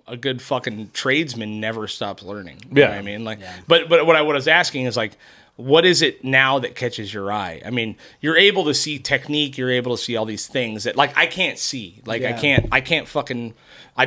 a good fucking tradesman never stops learning. Yeah. You know what I mean? But what I was asking is like, what is it now that catches your eye? I mean, you're able to see technique, you're able to see all these things that like I can't see. Like I can't fucking I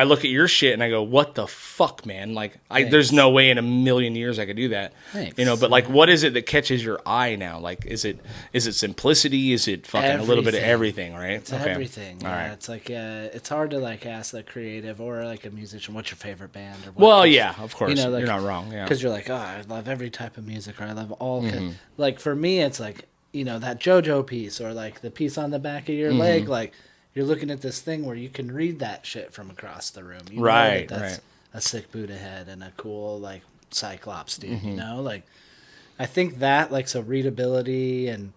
look at your shit and I go, what the fuck, man? Like there's no way in a million years I could do that. Thanks. But like what is it that catches your eye now? Like is it simplicity? Is it fucking a little bit of everything, right? It's everything. All right. It's like it's hard to like ask the creative or like a musician, what's your favorite band or what? Well, yeah, of course. Like, you're not wrong. Yeah. Because you're like, oh, I love every type of music, or I love all. Like for me, it's like that JoJo piece or like the piece on the back of your leg, like. You're looking at this thing where you can read that shit from across the room. You know that's a sick Buddha head and a cool, like, Cyclops dude, Like, I think that, like, so readability and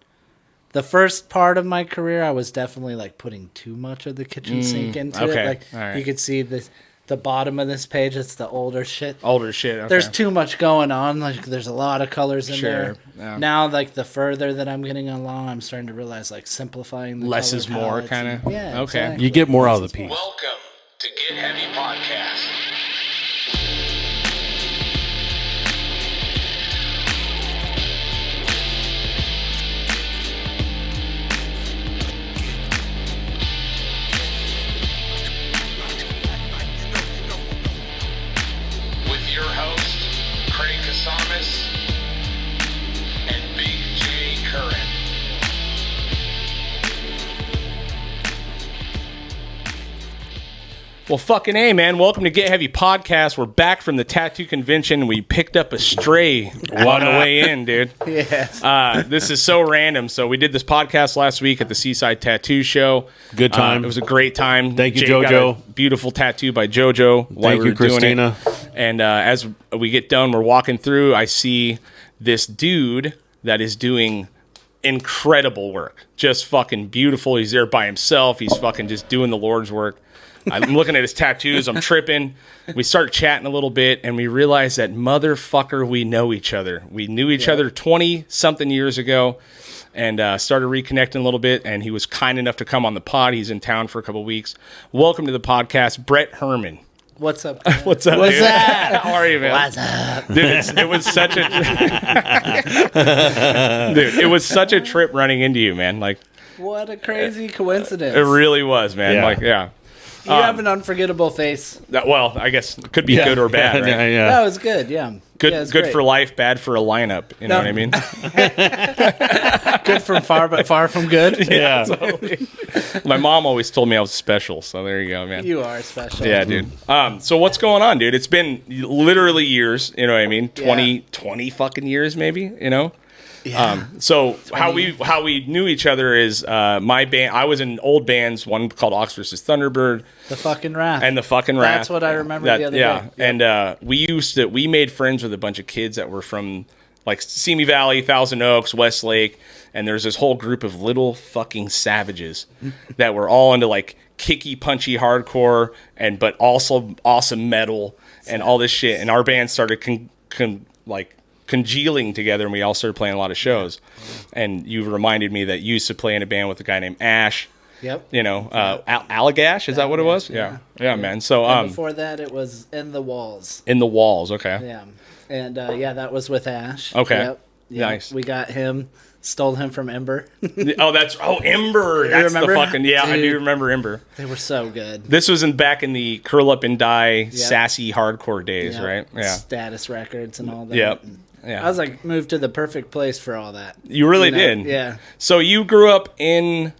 the first part of my career, I was definitely, like, putting too much of the kitchen sink into it. Like, you could see the bottom of this page, it's the older shit. Okay. There's too much going on. Like, there's a lot of colors in there. Yeah. Now, like, the further that I'm getting along, I'm starting to realize, like, simplifying the less color is more, kind of. Yeah. Okay. Exactly. You get more out of the piece. Welcome to Get Heavy Podcast. With your host, Craig Casamas and Big J Curran. Well, fucking A, man. Welcome to Get Heavy Podcast. We're back from the tattoo convention. We picked up a stray on the way in, dude. Yes. This is so random. So we did this podcast last week at the Seaside Tattoo Show. Good time. It was a great time. Thank you, Jay got Jojo. a beautiful tattoo by Jojo. Thank you, Christina. And as we get done, we're walking through. I see this dude that is doing incredible work. Just fucking beautiful. He's there by himself. He's fucking just doing the Lord's work. I'm looking at his tattoos. I'm tripping. We start chatting a little bit, and we realize that motherfucker, we know each other. We knew each other 20-something years ago and started reconnecting a little bit, and he was kind enough to come on the pod. He's in town for a couple of weeks. Welcome to the podcast, Brett Herman. What's up? Man? What's up, What's dude? that? How are you, man? What's up? Dude, it was such a dude. It was such a trip running into you, man. Like, What a crazy coincidence. it really was, man. Yeah. Like, yeah. You have an unforgettable face. Well, I guess it could be good or bad, right? Yeah. That was good, yeah. Good, Yeah, it's good great. for life, bad for a lineup. You know what I mean? Good from far, but far from good. Yeah. Totally. My mom always told me I was special, so there you go, man. You are special. Yeah, dude. So what's going on, dude? It's been literally years. You know what I mean? 20 fucking years, maybe. You know. Yeah. So how we knew each other is my band. I was in old bands, one called Ox vs. Thunderbird, The fucking Wrath. and the fucking Wrath. That's what I remember the other day. And we made friends with a bunch of kids that were from like Simi Valley, Thousand Oaks, Westlake, and there's this whole group of little fucking savages that were all into like kicky, punchy hardcore, but also awesome metal and all this shit. And our band started congealing together, and we all started playing a lot of shows. And you reminded me that you used to play in a band with a guy named Ash. Yep. You know, Allagash, is that what it was? Yeah, man. So And before that, it was In the Walls. In the Walls, okay. Yeah. And that was with Ash. Okay. Yep. Nice. We got him, stole him from Ember. Ember. That's remember? the fucking, I Dude. do remember Ember. They were so good. This was back in the curl up and die, sassy hardcore days, Yep. right? Yeah. Status Records and all that. Yep. And Yeah. I was like, moved to the perfect place for all that. You really know? did. Yeah. So you grew up in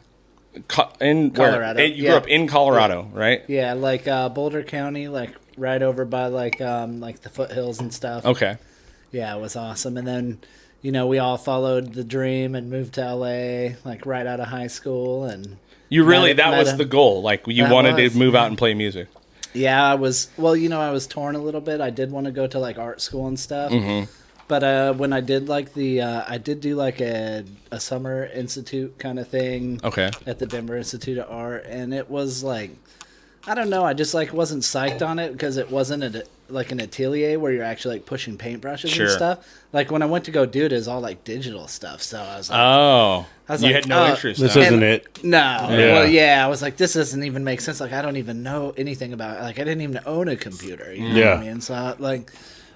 Colorado. You grew up in Colorado, right? Yeah, like Boulder County, like right over by like the foothills and stuff. Okay. Yeah, it was awesome. And then, we all followed the dream and moved to LA, like right out of high school. And You really, Met that was him. the goal. Like you That wanted was, to move out and play music. yeah, I was torn a little bit. I did want to go to like art school and stuff. Mm-hmm. But when I did like I did do like a summer institute kind of thing. Okay. At the Denver Institute of Art, and it was like, I don't know, I just like wasn't psyched on it because it wasn't like an atelier where you're actually like pushing paintbrushes Sure. and stuff. Like when I went to go do it, it's all like digital stuff. So I was like, Oh, I was you like, had no interest. This huh? isn't it. no. Yeah. Well, yeah, I was like, this doesn't even make sense. Like I don't even know anything about it. Like I didn't even own a computer. You know what I mean? So like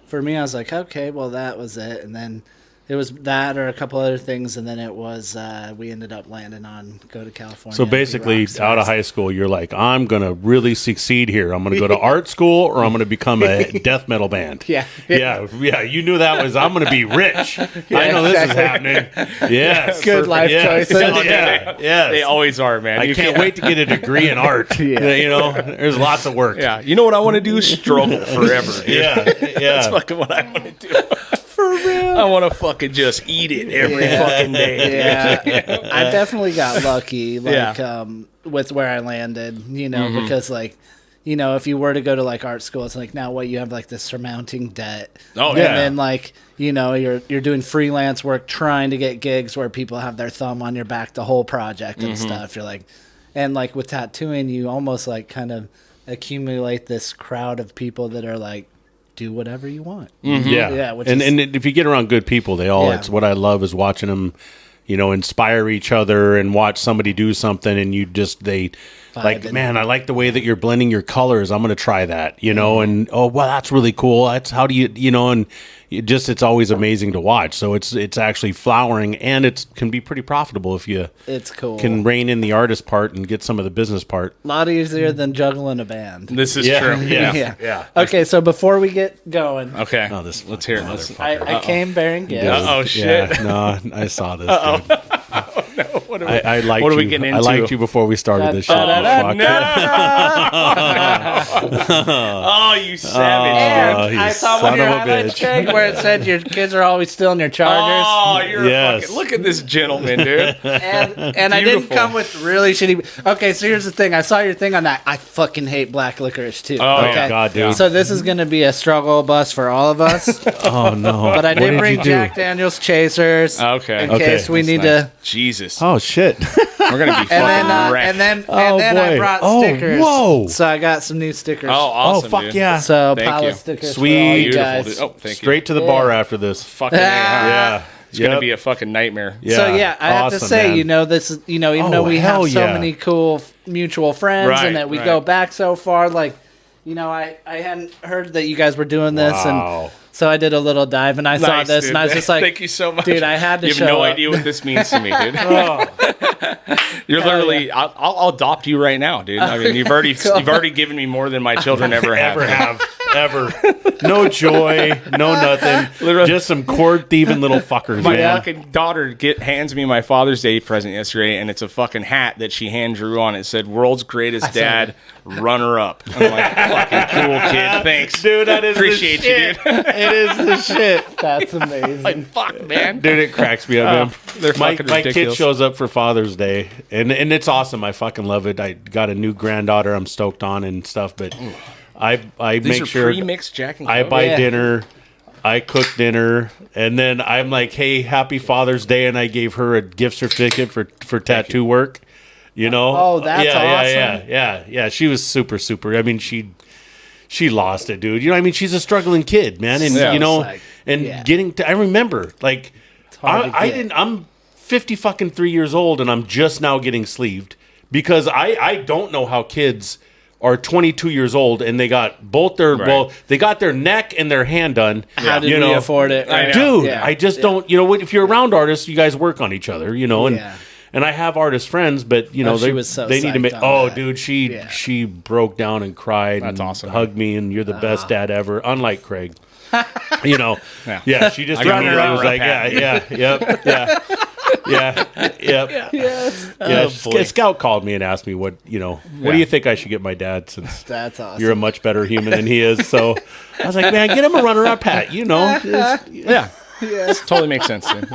for me, I was like, okay, well that was it. And then it was that or a couple other things, and then it was we ended up landing on go to California. So and be basically, rock stars. out of high school, you're like, I'm going to really succeed here. I'm going to go to art school, or I'm going to become a death metal band. Yeah. Yeah. You knew that was, I'm going to be rich. I know this is happening. Yes. Good life choices. Yeah. They always are, man. I You can't wait to get a degree in art. You know, there's lots of work. Yeah, you know what I want to do? Struggle forever. Dude. Yeah. That's fucking what I want to do. For real. I want to fucking just eat it every fucking day. Yeah, I definitely got lucky, like Yeah. with where I landed, you know, because like, you know, if you were to go to like art school, it's like now what you have like this surmounting debt. Oh, and yeah. then like, you know, you're doing freelance work, trying to get gigs where people have their thumb on your back the whole project and stuff. You're like, and like with tattooing, you almost like kind of accumulate this crowd of people that are like, do whatever you want. Yeah. Yeah, which and is- if you get around good people, they all, Yeah. it's what I love is watching them, you know, inspire each other and watch somebody do something and you just, like, and- man, I like the way that you're blending your colors. I'm going to try that, you know, and, oh, well, that's really cool. That's how do you know, and it's always amazing to watch. So it's actually flowering and it can be pretty profitable if you It's cool. can rein in the artist part and get some of the business part. A lot easier than juggling a band. This is Yeah, true. yeah. Okay, so before we get going, Okay. Oh, this Let's hear it. I came bearing gifts. Uh-oh, shit. Yeah, no, I saw this. Dude. What are we, I liked what are we you. getting I into? liked you before we started this shit. Da-da-da, Fuck. Oh, you savage. Oh, dude. you I saw son one of your of a highlights, bitch. Craig, where it said your kids are always still in their chargers. Oh, you're Yes. a fucking... Look at this gentleman, dude. And I didn't Beautiful. come with really shitty. Okay, so here's the thing. I saw your thing on that. I fucking hate black licorice too. Oh, okay? God, dude. So this is gonna be a struggle bus for all of us. Oh no! But I What did you bring do? Jack Daniel's chasers. Okay. In Okay. case we need to. Jesus. Oh shit! We're going to be fucking wrecked. And then Oh, I boy. brought Oh, stickers. whoa. So I got some new stickers. Oh, awesome, Oh fuck dude. yeah! So Thank pile you. of stickers Sweet. for all you Beautiful, guys. dude. Oh, thank you. Straight to the bar after this. Fucking A, huh? Yeah, It's going to be a fucking nightmare. Yeah. So yeah, I have to Awesome, say, man. you know, this is, you know, even Oh, though we have hell so yeah. many cool mutual friends Right, and that we right. go back so far, like, you know, I hadn't heard that you guys were doing this, Wow. and so I did a little dive, and I saw Nice, this, dude. and I was just like, thank you so much. dude, I had to You have show no up. idea what this means to me, dude. Oh, You're literally, I'll adopt you right now, dude. I mean, you've already given me more than my children ever have. ever. No joy, no nothing. Literally. Just some cord thieving little fuckers, My man. fucking daughter hands me my Father's Day present yesterday, and it's a fucking hat that she hand drew on. It said "World's Greatest Dad, Runner Up." I'm like, fucking cool kid. Thanks, Dude, that is Appreciate the shit. you, dude. It is the shit. That's amazing. Like, fuck, man. Dude, it cracks me up, man. They're My fucking kid ridiculous. shows up for Father's Day, and it's awesome. I fucking love it. I got a new granddaughter I'm stoked on and stuff, but I These make are sure pre-mixed Jack and I Coke. buy Yeah. dinner, I cook dinner, and then I'm like, hey, happy Father's Day, and I gave her a gift certificate for tattoo work. You know? Oh, that's awesome. Yeah. She was super. I mean, she lost it, dude. You know, I mean, she's a struggling kid, man, and Yeah. you know, Like, and yeah. getting to. I remember, like, hard to I get. didn't. I'm 53 years old, and I'm just now getting sleeved because I don't know how kids are 22 years old and they got both their they got their neck and their hand done. How did you we know? afford it? I know. Dude, Yeah. I just don't. You know, if you're around artists, you guys work on each other. You know, and Yeah. and I have artist friends, but you know, Oh, she was so they need to psyched make. on Oh, that. dude, Yeah. she broke down and cried. That's and awesome, Hugged me, and you're the best dad ever. Unlike Craig. You know, Yeah. she just I got immediately her was up like, pat. yep. Yes. Yeah, boy. Scout called me and asked me what do you think I should get my dad since That's awesome. you're a much better human than he is. So I was like, man, get him a runner-up hat. You know, Yeah. This totally makes sense, dude. This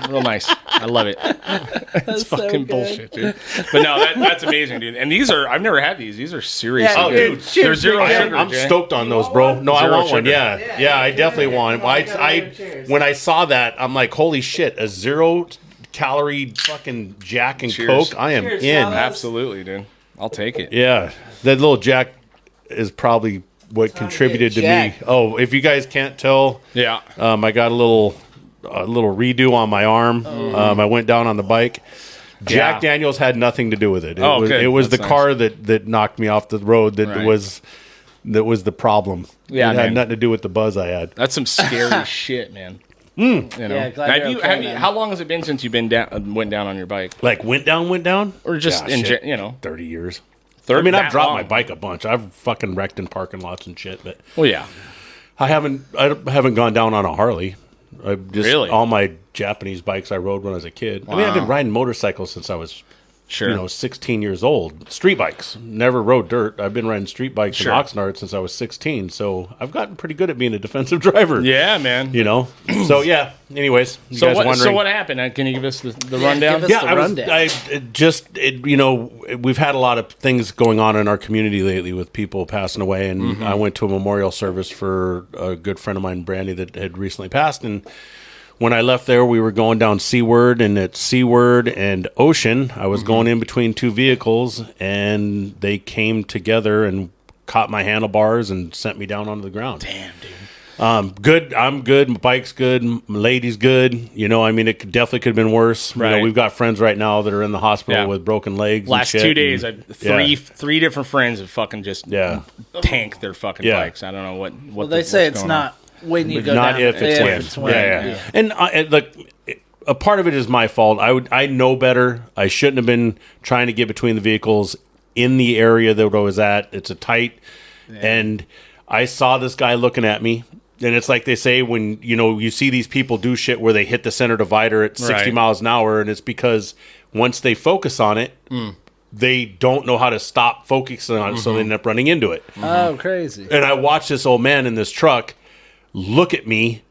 is real nice. I love it. It's so fucking good. bullshit, dude. But no, that's amazing, dude. And these are, I've never had these. These are serious. Yeah, Oh, dude, dude, cheers, They're zero cheers. sugar. I'm Jay. stoked on those, bro. No, I Zero want one. sugar. Yeah, I definitely want. Come on, gotta I have cheers. when I saw that, I'm like, holy shit, a 0-calorie fucking Jack and Cheers. Coke. I am Cheers, in. fellas. Absolutely, dude. I'll take it. Yeah, that little Jack is probably what contributed to me. Jack. Oh, if you guys can't tell, Yeah. I got a little redo on my arm. I went down on the bike. Jack Yeah. Daniels had nothing to do with it. Good. It was That's the nice. car that knocked me off the road that Right. was the problem. Yeah, it had man. nothing to do with the buzz I had. That's some scary shit, man. You know? Yeah, glad Now, you're okay, man. how long has it been since you've been down, went down on your bike? Like went down, Or just Yeah, shit. 30 years. Third, I mean, I've that dropped long? my bike a bunch. I've fucking wrecked in parking lots and shit, but Well, yeah. I haven't gone down on a Harley. I just Really? all my Japanese bikes I rode when I was a kid. I mean, I've been riding motorcycles since I was Sure. 16 years old. Street bikes. Never rode dirt. I've been riding street bikes Sure. in Oxnard since I was 16. So I've gotten pretty good at being a defensive driver. Yeah, man. So yeah. Anyways, you guys wondering? So what happened? Can you give us the rundown? give us- the rundown. We've had a lot of things going on in our community lately with people passing away, and I went to a memorial service for a good friend of mine, Brandy, that had recently passed. And when I left there, we were going down Seaward, and at Seaward and Ocean, I was going in between two vehicles, and they came together and caught my handlebars and sent me down onto the ground. Damn, dude. Good. I'm good. My bike's good. My lady's good. I mean, it definitely could have been worse. Right. We've got friends right now that are in the hospital Yeah. with broken legs. Last and shit, 2 days, and- three different friends have fucking just tanked their fucking Yeah. bikes. I don't know what. Well, they say it's not when you go not down. if it's when. It's when. Yeah. And look, a part of it is my fault. I know better. I shouldn't have been trying to get between the vehicles in the area that I was at. It's a tight, and I saw this guy looking at me. And it's like they say when, you see these people do shit where they hit the center divider at 60 Right. miles an hour, and it's because once they focus on it, they don't know how to stop focusing on it, so they end up running into it. Oh, crazy. And I watched this old man in this truck look at me,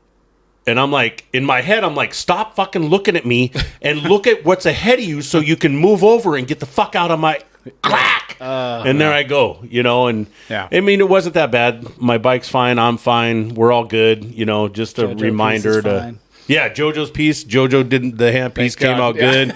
and I'm like, in my head, I'm like, stop fucking looking at me and look at what's ahead of you so you can move over and get the fuck out of my crack. And there I go, and Yeah. I mean, it wasn't that bad. My bike's fine. I'm fine. We're all good. Just a JoJo reminder piece is to. fine. Yeah, JoJo's piece. JoJo didn't. The hand piece came God. out Yeah. good.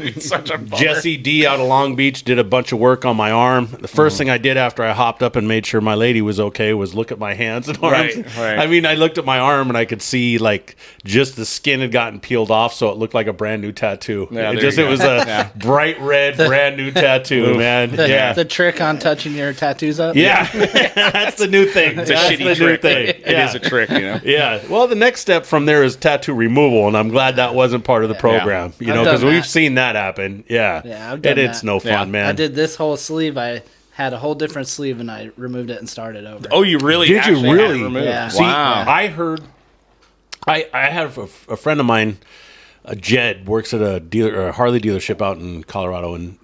It's such a bummer. Jesse D out of Long Beach did a bunch of work on my arm. The first thing I did after I hopped up and made sure my lady was okay was look at my hands and arms. Right. I mean, I looked at my arm and I could see like just the skin had gotten peeled off, so it looked like a brand new tattoo. Yeah, it there you go. was a bright red, brand new tattoo, man. The trick on touching your tattoos up? Yeah, that's the new thing. It's a That's shitty the trick. new thing. It is a trick, Yeah. Well, the next step from there is tattoo removal, and I'm glad that wasn't part of the program. I've done Because we've that. seen that happen. Yeah. Yeah, I've done It's that. no fun, Yeah. man. I did this whole sleeve. I had a whole different sleeve, and I removed it and started over. Oh, you really? Did you actually had it really? removed? Yeah. See, Wow. I heard. I have a friend of mine, Jed, works at a Harley dealership out in Colorado, and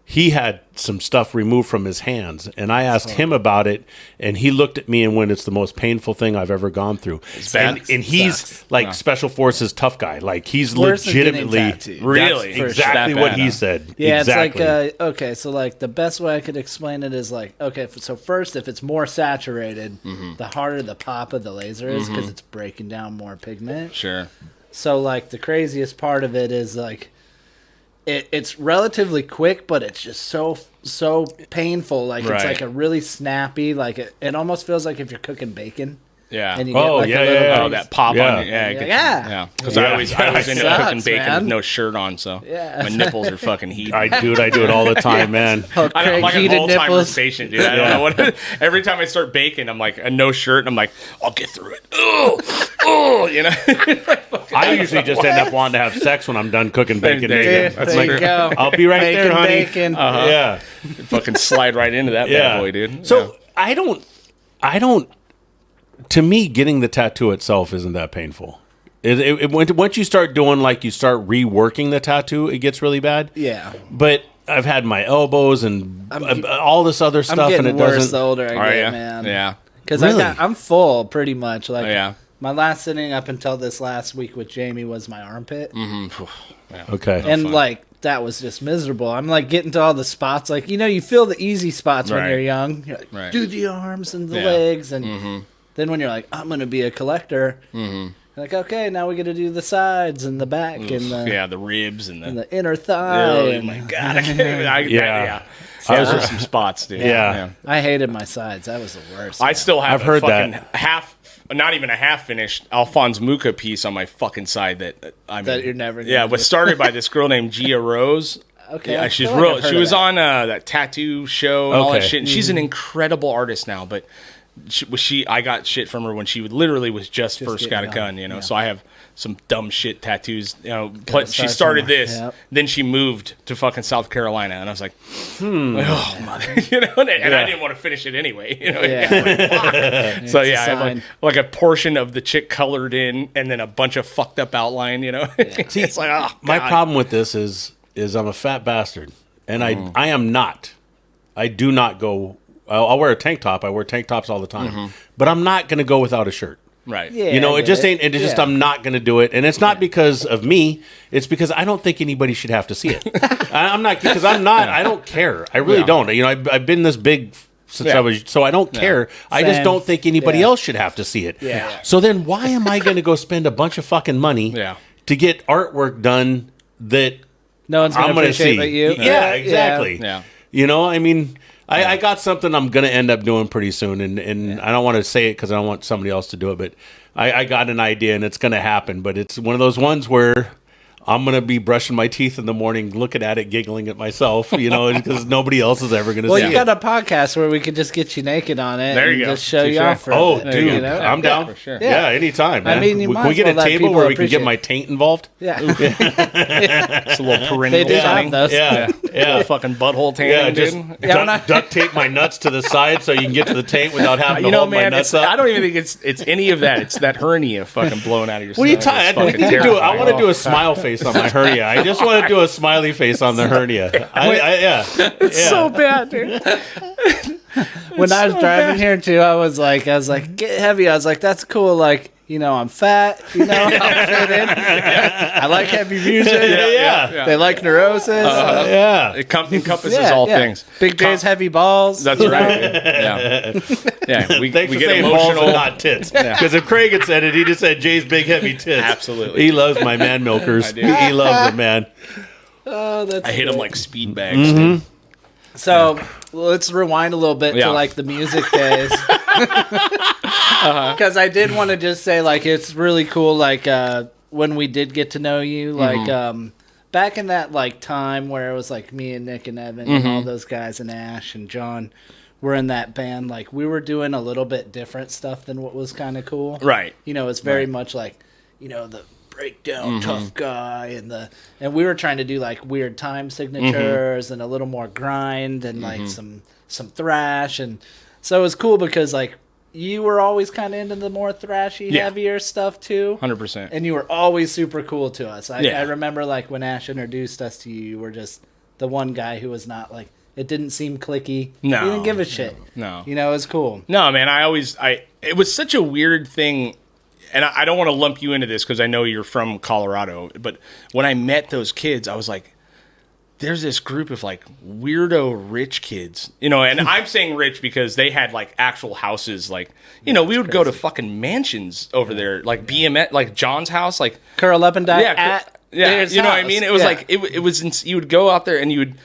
he had some stuff removed from his hands, and I asked him about it, and he looked at me and went, "It's the most painful thing I've ever gone through." bad. And he's Sucks. like Special Forces tough guy, like he's Worse than getting legitimately tattooed. Really? That's For exactly sure. what That he bad, huh? said. Yeah, exactly. it's like, okay, so like the best way I could explain it is like, okay, so first, if it's more saturated, the harder the pop of the laser is because it's breaking down more pigment. Sure. So like the craziest part of it is like, it's relatively quick, but it's just so painful. Like it's Right. like a really snappy, like it almost feels like if you're cooking bacon. Yeah. And you Oh, get like yeah, a little yeah, Oh, piece. that pop Yeah. on it. Yeah. Yeah. Because Yeah. I always end up Sucks, cooking bacon man. with no shirt on, so Yeah. my nipples are fucking heating. I do it all the time, man. Oh, I'm Craig like an heated Alzheimer's nipples. patient, dude. I don't know what. Every time I start baking, I'm like a no shirt, and I'm like, I'll get through it. Oh, I usually just end up wanting to have sex when I'm done cooking bacon. There you There, go. That's there like- you go. I'll be right there, honey. Bacon. Yeah, fucking slide right into that yeah, bad boy, dude. So I don't. To me, getting the tattoo itself isn't that painful. Once you start doing you start reworking the tattoo, it gets really bad. Yeah. But I've had my elbows and all this other I'm stuff, getting and it worse doesn't. the older I Are get, ya? man. Yeah. Because Really? I'm full pretty much. Like Yeah. my last sitting up until this last week with Jamie was my armpit, Okay. and fun. like that was just miserable. I'm like getting to all the spots, like you feel the easy spots when Right. you're young. You're like, Right. do the arms and the Yeah. legs, and then when you're like, I'm gonna be a collector, you're like, okay, now we got to do the sides and the back and the Yeah, the ribs and and the. the inner thigh. Oh and my god! I can't even. Yeah. Yeah, there's some spots, dude. Yeah. I hated my sides. That was the worst. I still have I've heard fucking that. not even a half finished Alphonse Mucha piece on my fucking side that you're never. Yeah, gonna was do. started by this girl named Gia Rose. Okay, Yeah, I she's feel like real. I've heard She of was that. on that tattoo show and all that Okay. shit. And she's an incredible artist now. But I got shit from her when she literally was just first got a getting gun. going. You know, Yeah. so I have some dumb shit tattoos. You know, Gotta she start started somewhere. this, Yep. then she moved to fucking South Carolina, and I was like, oh mother, you know, and I didn't want to finish it anyway. You know, Yeah. so It's a yeah, I have sign. like a portion of the chick colored in, and then a bunch of fucked up outline. You know, it's like, oh, My God. problem with this is I'm a fat bastard, and I am not. I do not go. I'll wear a tank top. I wear tank tops all the time, but I'm not going to go without a shirt. Right. Yeah, You know, I it get just ain't. It just Yeah. I'm not going to do it, and it's not because of me. It's because I don't think anybody should have to see it. I'm not because I'm not. I don't care. I really Yeah. don't. You know, I've been this big since Yeah. I was, so I don't care. I just Same. don't think anybody Yeah. else should have to see it. Yeah. So then, why am I going to go spend a bunch of fucking money Yeah. to get artwork done that No one's I'm gonna going to appreciate see? but you. Yeah, exactly. Yeah. You know, I mean, I got something I'm going to end up doing pretty soon, and I don't want to say it because I don't want somebody else to do it, but I got an idea, and it's going to happen. But it's one of those ones where I'm going to be brushing my teeth in the morning, looking at it, giggling at myself, you know, because nobody else is ever going to Well, see you it. got a podcast where we could just get you naked on it. There you and go. Just show you Touche. off for a Oh, bit, dude, you know? I'm down. for sure. Yeah, anytime, man. I mean, you Can might we get as a well let table people where we can get appreciate- my taint involved? Yeah. It's a little perennial They do have thing. those. Yeah, Yeah, yeah. fucking butthole tanning, Yeah, just dude. Yeah, when I- duct tape my nuts to the side so you can get to the taint without having to You know, hold my man, nuts it's, up. I don't even think it's any of that. It's that hernia fucking blowing out of your What are you stomach. It's talking? fucking I need to do. I terrifying. want to do a smile face on my hernia. I just want to do a smiley face on the hernia. Yeah. It's so bad, dude. When I was driving here too, I was like, get heavy. I was like, that's cool. Like, you know, I'm fat. You know, I'll fit in. I like heavy music. Yeah. They like neurosis. Yeah. It encompasses all things. Big J's heavy balls. That's right. Dude. Yeah, yeah. We Thanks for get saying balls emotional. and not tits. Because if Craig had said it, he just said Jay's big heavy tits. Absolutely. He loves my man milkers. I do. He loves them, man. Oh, that's I hit good. them like speed bags. dude. So let's rewind a little bit Yeah. to like the music days. Because I did want to just say, like, it's really cool, like, when we did get to know you, like, back in that, like, time where it was, like, me and Nick and Evan and all those guys and Ash and John were in that band, like, we were doing a little bit different stuff than what was kind of cool. Right. You know, it's very much like, you know, the breakdown tough guy and we were trying to do like weird time signatures and a little more grind and like some thrash, and so it was cool because like you were always kind of into the more thrashy Yeah. heavier stuff too, 100%. and you were always super cool to us. Yeah. I remember like when Ash introduced us to you, you were just the one guy who was not like, it didn't seem clicky. No. You didn't give a shit. No. You know, it was cool. No, man. It was such a weird thing. And I don't want to lump you into this because I know you're from Colorado. But when I met those kids, I was like, there's this group of like weirdo rich kids, you know, and I'm saying rich because they had like actual houses. Like, you know, we would go to fucking mansions over there, like BMS, like John's house, like Curl up and die yeah, at yeah, his you know what I house. mean? It was Yeah. like it was. You would go out there and you would.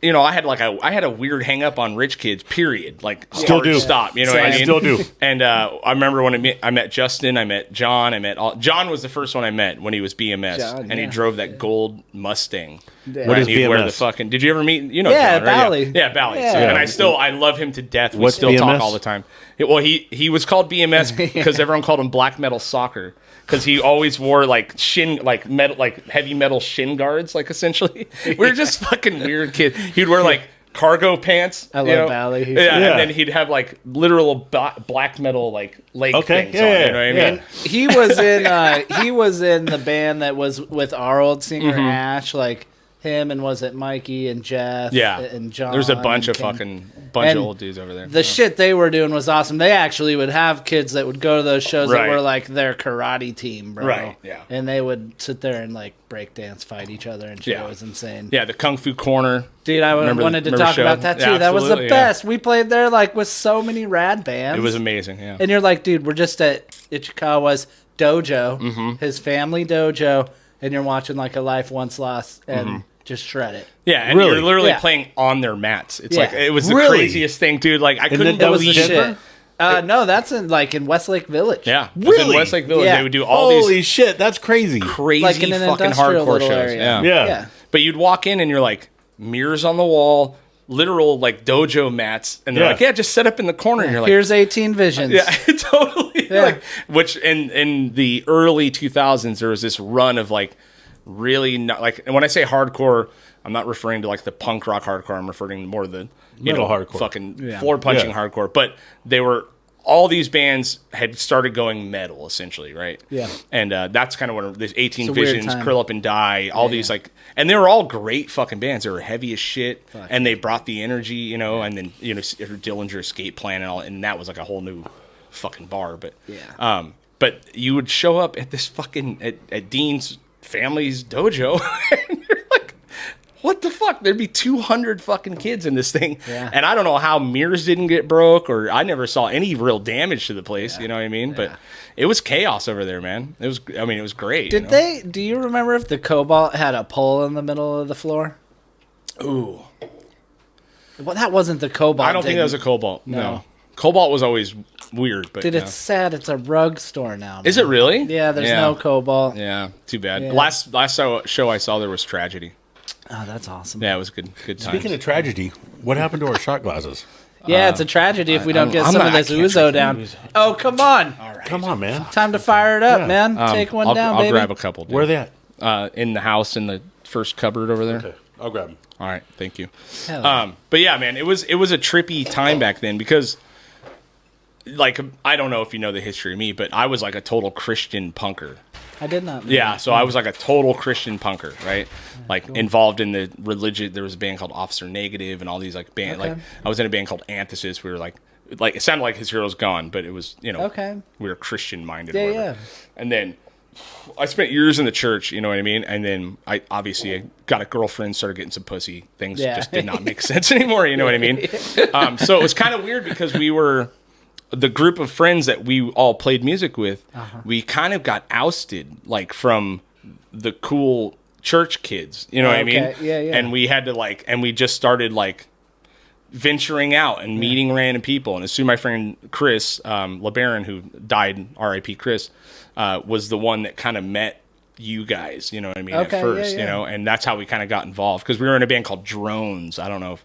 You know, I had a weird hang up on rich kids. Period. Like Still hard do. stop. You know what I I mean? still do. And I remember when I met Justin, I met John, John was the first one I met when he was BMS, John, and he yeah. drove that gold Mustang. Yeah. What is He'd wear the BMS? fucking. Did you ever meet? You know, Yeah, John, right? Bally. Yeah, Bally. Yeah. So, and I love him to death. We What's still talk BMS? all the time. Well, he was called BMS because everyone called him Black Metal Soccer. Because he always wore like metal, like heavy metal shin guards, like essentially. We were just fucking weird kids. He'd wear like cargo pants. I you love know? Bally. He's- Yeah, Yeah. and then he'd have like literal black metal like leg Okay, things yeah, on. yeah, You know what I yeah. mean? He was in the band that was with our old singer Ash, like him, and was it Mikey and Jeff Yeah, and John. There's a bunch and of Ken. fucking And of old dudes over there. The shit they were doing was awesome. They actually would have kids that would go to those shows Right. that were like their karate team, bro. Right, yeah. And they would sit there and like break dance, fight each other, and shit. Yeah. It was insane. Yeah, the Kung Fu Corner. Dude, I Remember wanted to remember talk show? about that too. Yeah, That was the absolutely, yeah. best. We played there like with so many rad bands. It was amazing. Yeah. And you're like, dude, we're just at Ichikawa's dojo, Mm-hmm. his family dojo, and you're watching like a Life Once Lost, and just shred it. Yeah, and Really? you're literally Yeah. playing on their mats. It's Yeah. like it was the Really? craziest thing, dude. Like I couldn't It was the believe shit. No, that's in Westlake Village. Yeah, it was in Really? Westlake Village. Yeah. They would do all Holy these shit, that's crazy. crazy Like in an fucking industrial hardcore little shows. area. Yeah. Yeah. Yeah. But you'd walk in and you're like mirrors on the wall, literal like dojo mats, and they're Yeah. like, yeah, just set up in the corner. And you're like, Here's 18 Visions. yeah, totally. Yeah. Like, which in the early 2000s there was this run of like really not like, and when I say hardcore, I'm not referring to like the punk rock hardcore. I'm referring more to the Metal hardcore. fucking floor punching Yeah. hardcore. But they were all these bands had started going metal essentially, right? Yeah. And that's kind of what this 18 It's a weird Visions, time. Curl Up and Die, all these like, and they were all great fucking bands. They were heavy as shit, and they brought the energy, you know. And then Dillinger Escape Plan and all, and that was like a whole new fucking bar. But but you would show up at this fucking at Dean's family's dojo, and you're like, what the fuck? There'd be 200 fucking kids in this thing. Yeah. And I don't know how mirrors didn't get broke, or I never saw any real damage to the place. You know what I mean? But it was chaos over there, man. It was great. Did they? Do you remember if the Cobalt had a pole in the middle of the floor? Ooh. Well, that wasn't the Cobalt. I don't think that was a Cobalt. No. No. Cobalt was always weird, but Dude, it's sad. It's a rug store now. Man. is it really? Yeah, there's no Cobalt. Yeah, too bad. Yeah. Last show I saw there was Tragedy. Oh, that's awesome. Yeah, it was a good time. Speaking of tragedy, what happened to our shot glasses? Yeah, it's a tragedy if we don't get I'm some not- of I this can't ouzo drink down. ouzo. Oh, come on. Come on, man. Time to fire it up, Yeah. man. Take one down, I'll baby. grab a couple. Dude. Where are they at? In the house in the first cupboard over there. Okay, I'll grab them. All right, thank you. Hell yeah. But yeah, man, it was a trippy time back then because, like, I don't know if you know the history of me, but I was like a total Christian punker. I did not. know Yeah, that. so I was like a total Christian punker, right? Like involved in the religion. There was a band called Officer Negative and all these like band. Okay. Like I was in a band called Antithesis. We were like it sounded like His Hero's Gone, but it was Okay. we were Christian minded. Yeah, whatever. yeah. And then I spent years in the church, you know what I mean? And then I got a girlfriend, started getting some pussy. Things Yeah. just did not make sense anymore, you know what I mean? So it was kind of weird because we were the group of friends that we all played music with, we kind of got ousted like from the cool church kids, you know what I mean? Okay. Yeah, yeah. And we had to and we just started venturing out and meeting random people. And as soon as my friend Chris LeBaron, who died, R.I.P. Chris, was the one that kind of met you guys, you know what I mean, Okay, at first, yeah, yeah. you know, and that's how we kind of got involved because we were in a band called Drones. I don't know if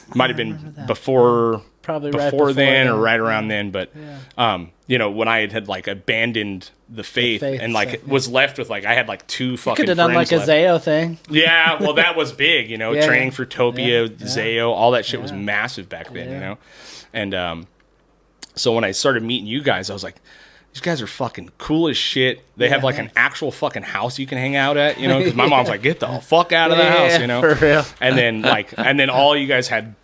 it might have been before Probably right before then or then. right around then, but when I had abandoned the faith and faith, was left with I had two fucking Could have done friends like a left. Zayo thing. Yeah, well, that was big, Yeah, training yeah. for Topia, Yeah, Zayo, all that shit was massive back then, Yeah. And so when I started meeting you guys, I was like, these guys are fucking cool as shit. They have an actual fucking house you can hang out at, because my mom's like, get the fuck out of the house, for real. And then all you guys had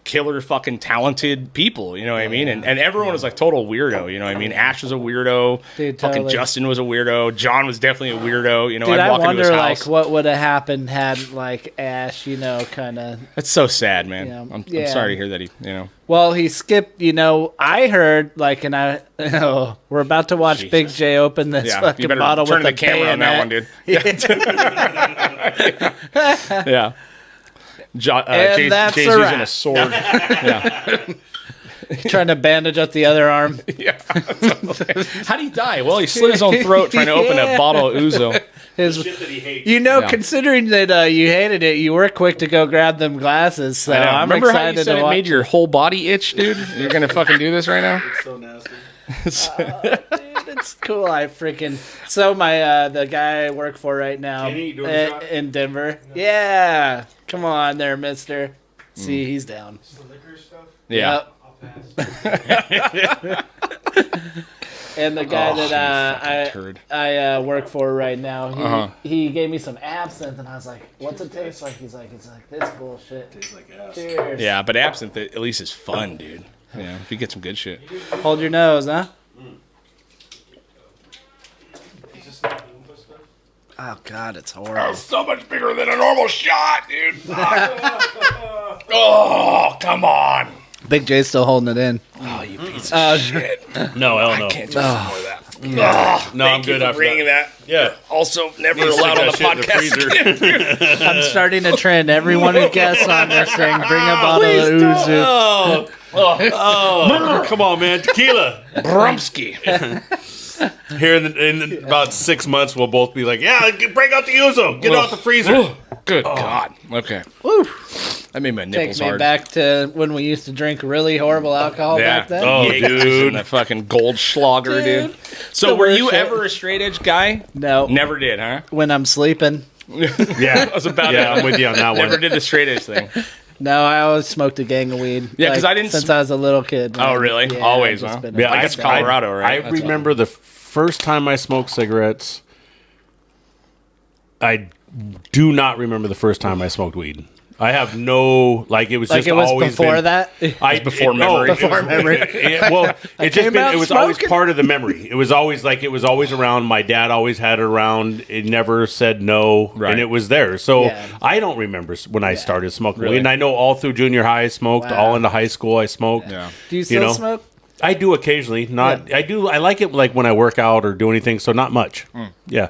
killer fucking talented people, you know what I mean? And everyone was total weirdo, you know what I mean? Ash was a weirdo. Dude, fucking totally. Justin was a weirdo. John was definitely a weirdo. Dude, I'd I walk into his wonder house. what would have happened had Ash, kind of. That's so sad, man. Yeah. I'm Yeah. sorry to hear that he, Well, he skipped. I heard and we're about to watch Jesus. Big J open this Yeah, fucking you better bottle turn with the camera on that one, dude. Yeah. And that's Jay's a using wrap. a sword. Yeah. Trying to bandage up the other arm. Yeah. How'd he die? Well, he slit his own throat trying to open a bottle of ouzo. Shit that he hates. Yeah. Considering that you hated it, you were quick to go grab them glasses. So I know. I'm Remember how you excited said to it watch. made your whole body itch, dude? You're going to fucking do this right now? So nasty. Dude, it's cool. I freaking my the guy I work for right now Kenny, you doing the shot? in Denver. Yeah, come on there, Mister. See, he's down. The liquor stuff? Yeah. Yep. I'll pass. And the guy fucking that turd. I work for right now, Uh-huh. he gave me some absinthe, and I was like, "What's it taste like?" He's like, "It's like this bullshit." Tastes like ass. Cheers. Yeah, but absinthe at least is fun, dude. Yeah, if you get some good shit. Hold your nose, huh? Is this not Oompa stuff? Oh God, it's horrible. So much bigger than a normal shot, dude. Oh, come on. Big J's still holding it in. Oh, you piece of shit. No, hell I no. can't do some more of that. Brumsky. No, I'm good after bringing that. that. Yeah. Also, never Stick allowed on the that shit in the podcast. freezer. I'm starting a trend. Everyone who guests on this thing, bring a bottle of Uzu. Oh, come on, man. Tequila. Brumsky. Here in about 6 months, we'll both be like, yeah, break out the Uzo. Get out the freezer. Good God. Okay. Woo. That made my Take nipples me hard. back to when we used to drink really horrible alcohol back then. Oh, Jaegers dude. and that fucking Goldschlager, dude. So The were worst you shit. ever a straight edge guy? No. Never did, huh? When I'm sleeping. Yeah. I was about Yeah, it. I'm with you on that Never one. did the straight edge thing. No, I always smoked a gang of weed. Yeah, 'cause I didn't since sm- I was a little kid. Oh, man. really? Yeah, Always, I've just huh? been a Yeah, Like big it's fan. Colorado, right? I That's remember the first time I smoked cigarettes. I do not remember the first time I smoked weed. I have no, like, it was Like just it was always before been, that. before no, memory. it was- Before memory. well, it just came been, out it was always smoking. part of the memory. It was always around. My dad always had it around. It never said no, Right. and it was there. So Yeah. I don't remember when I started smoking Really? weed. And I know all through junior high I smoked, Wow. all into high school I smoked. Yeah. Do you still know? smoke? I do occasionally. Not Yeah. I do. I like it like when I work out or do anything. So not much. Yeah.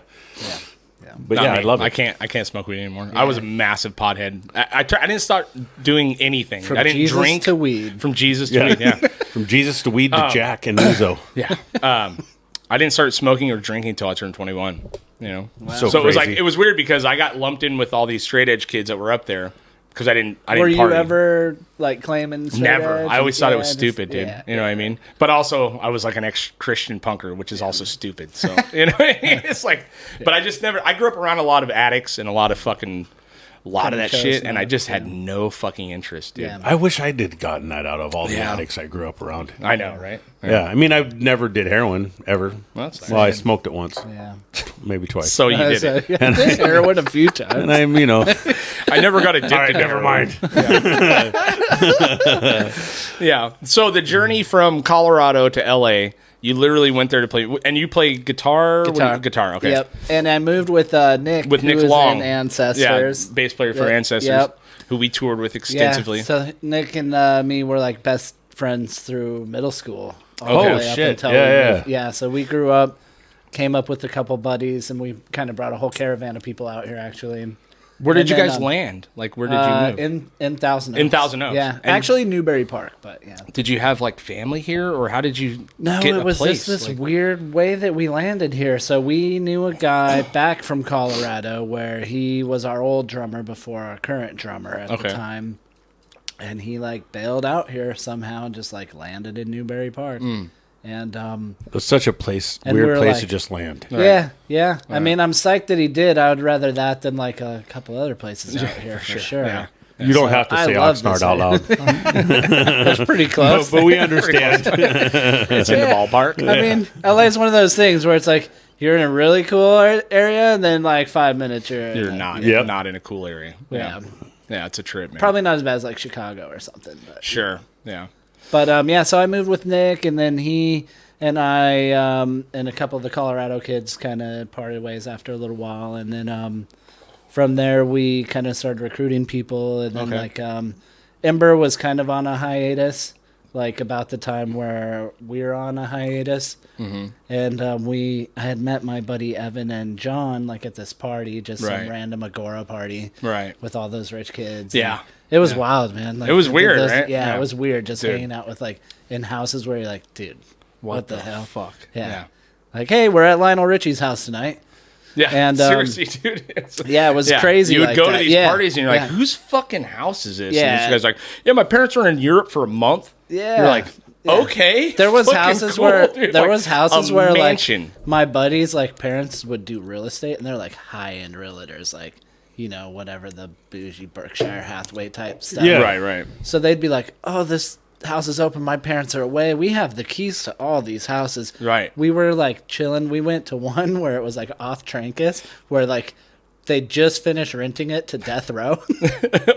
But Not yeah, me. I love it. I can't smoke weed anymore. I was a massive pothead. I didn't start doing anything. From I didn't Jesus drink to weed. From Jesus to Yeah. weed. Yeah. From Jesus to weed to Jack and Uzo. Yeah. I didn't start smoking or drinking until I turned 21. You know, So it was like crazy. it was weird because I got lumped in with all these straight edge kids that were up there because I didn't Were you party. ever like claiming? straight Never. edge? I always thought it was Yeah, stupid, just- dude. yeah. You know what I mean? But also, I was like an ex-Christian punker, which is also stupid. So you know, what I mean? It's like, but I just never. I grew up around a lot of addicts and a lot of that chose shit, and I not, just had no fucking interest, dude. Yeah. I wish I did gotten that out of all the Yeah. addicts I grew up around. I know, right? Yeah, I mean, I never did heroin ever. Well, that's nice. Well, I smoked it once, Yeah. maybe twice. So you did So, it. yeah, I did heroin a few times. and I'm, you know, I never got addicted. all right, to never heroin. mind. Yeah. So the journey from Colorado to LA, you literally went there to play, and you play guitar. What do you- guitar. Okay. Yep. And I moved with Nick. With Nick who was Long. in Ancestors. Yeah, bass player for Yeah. Ancestors, Yep. who we toured with extensively. Yeah, so Nick and me were like best friends through middle school. all Okay. the Oh, way up shit. until Yeah, we yeah. moved. Yeah, so we grew up, came up with a couple buddies, and we kind of brought a whole caravan of people out here actually. Where did And you then, guys land? Like, where did you move? In Thousand Oaks. In Thousand Oaks. Yeah, And- actually Newberry Park, but yeah. Did you have like family here, or how did you No, get it a was place? just this Like- weird way that we landed here. So we knew a guy back from Colorado where he was our old drummer before our current drummer at Okay. the time. And he like bailed out here somehow and just like landed in Newberry Park. And It's such a place, And weird we're place like- to just land. yeah. I mean, I'm psyched that he did. I would rather that than like a couple other places out here for sure. Yeah. You don't have to I say love Oxnard this out loud, That's pretty close. but we understand. It's in the ballpark. I mean, LA is one of those things where it's like you're in a really cool area, and then like 5 minutes You're not, Yep. not in a cool area. Yeah. Yeah, it's a trip, man. Probably not as bad as like Chicago or something. Sure. Yeah. But yeah, so I moved with Nick, and then he and I and a couple of the Colorado kids kind of parted ways after a little while, and then from there we kind of started recruiting people, and then Okay. like Ember was kind of on a hiatus, like about the time where we were on a hiatus, and I had met my buddy Evan and John like at this party, just Right. some random Agora party, Right. with all those rich kids. Yeah. And it was wild, man. Like, It was weird, those- right? Yeah, Yeah. it was weird just Dude. hanging out with like in houses where you're like, dude, what the hell? Fuck. Yeah. Like, hey, we're at Lionel Richie's house tonight. Yeah. And, seriously, dude. It's- Yeah, it was crazy. You would like go to that. these Yeah. parties and you're like, Yeah. whose fucking house is this? Yeah. And this guy's like, yeah, my parents are in Europe for a month. Yeah. You're like, Yeah. okay. There was fucking houses cool, where dude. there Like, was houses a where mansion. like my buddies like parents would do real estate, and they're like high end realtors, like whatever the bougie Berkshire Hathaway type stuff. Yeah. Right. So they'd be like, "Oh, this house is open. My parents are away. We have the keys to all these houses." Right. We were like chilling. We went to one where it was like off Trancas, where like they just finished renting it to Death Row.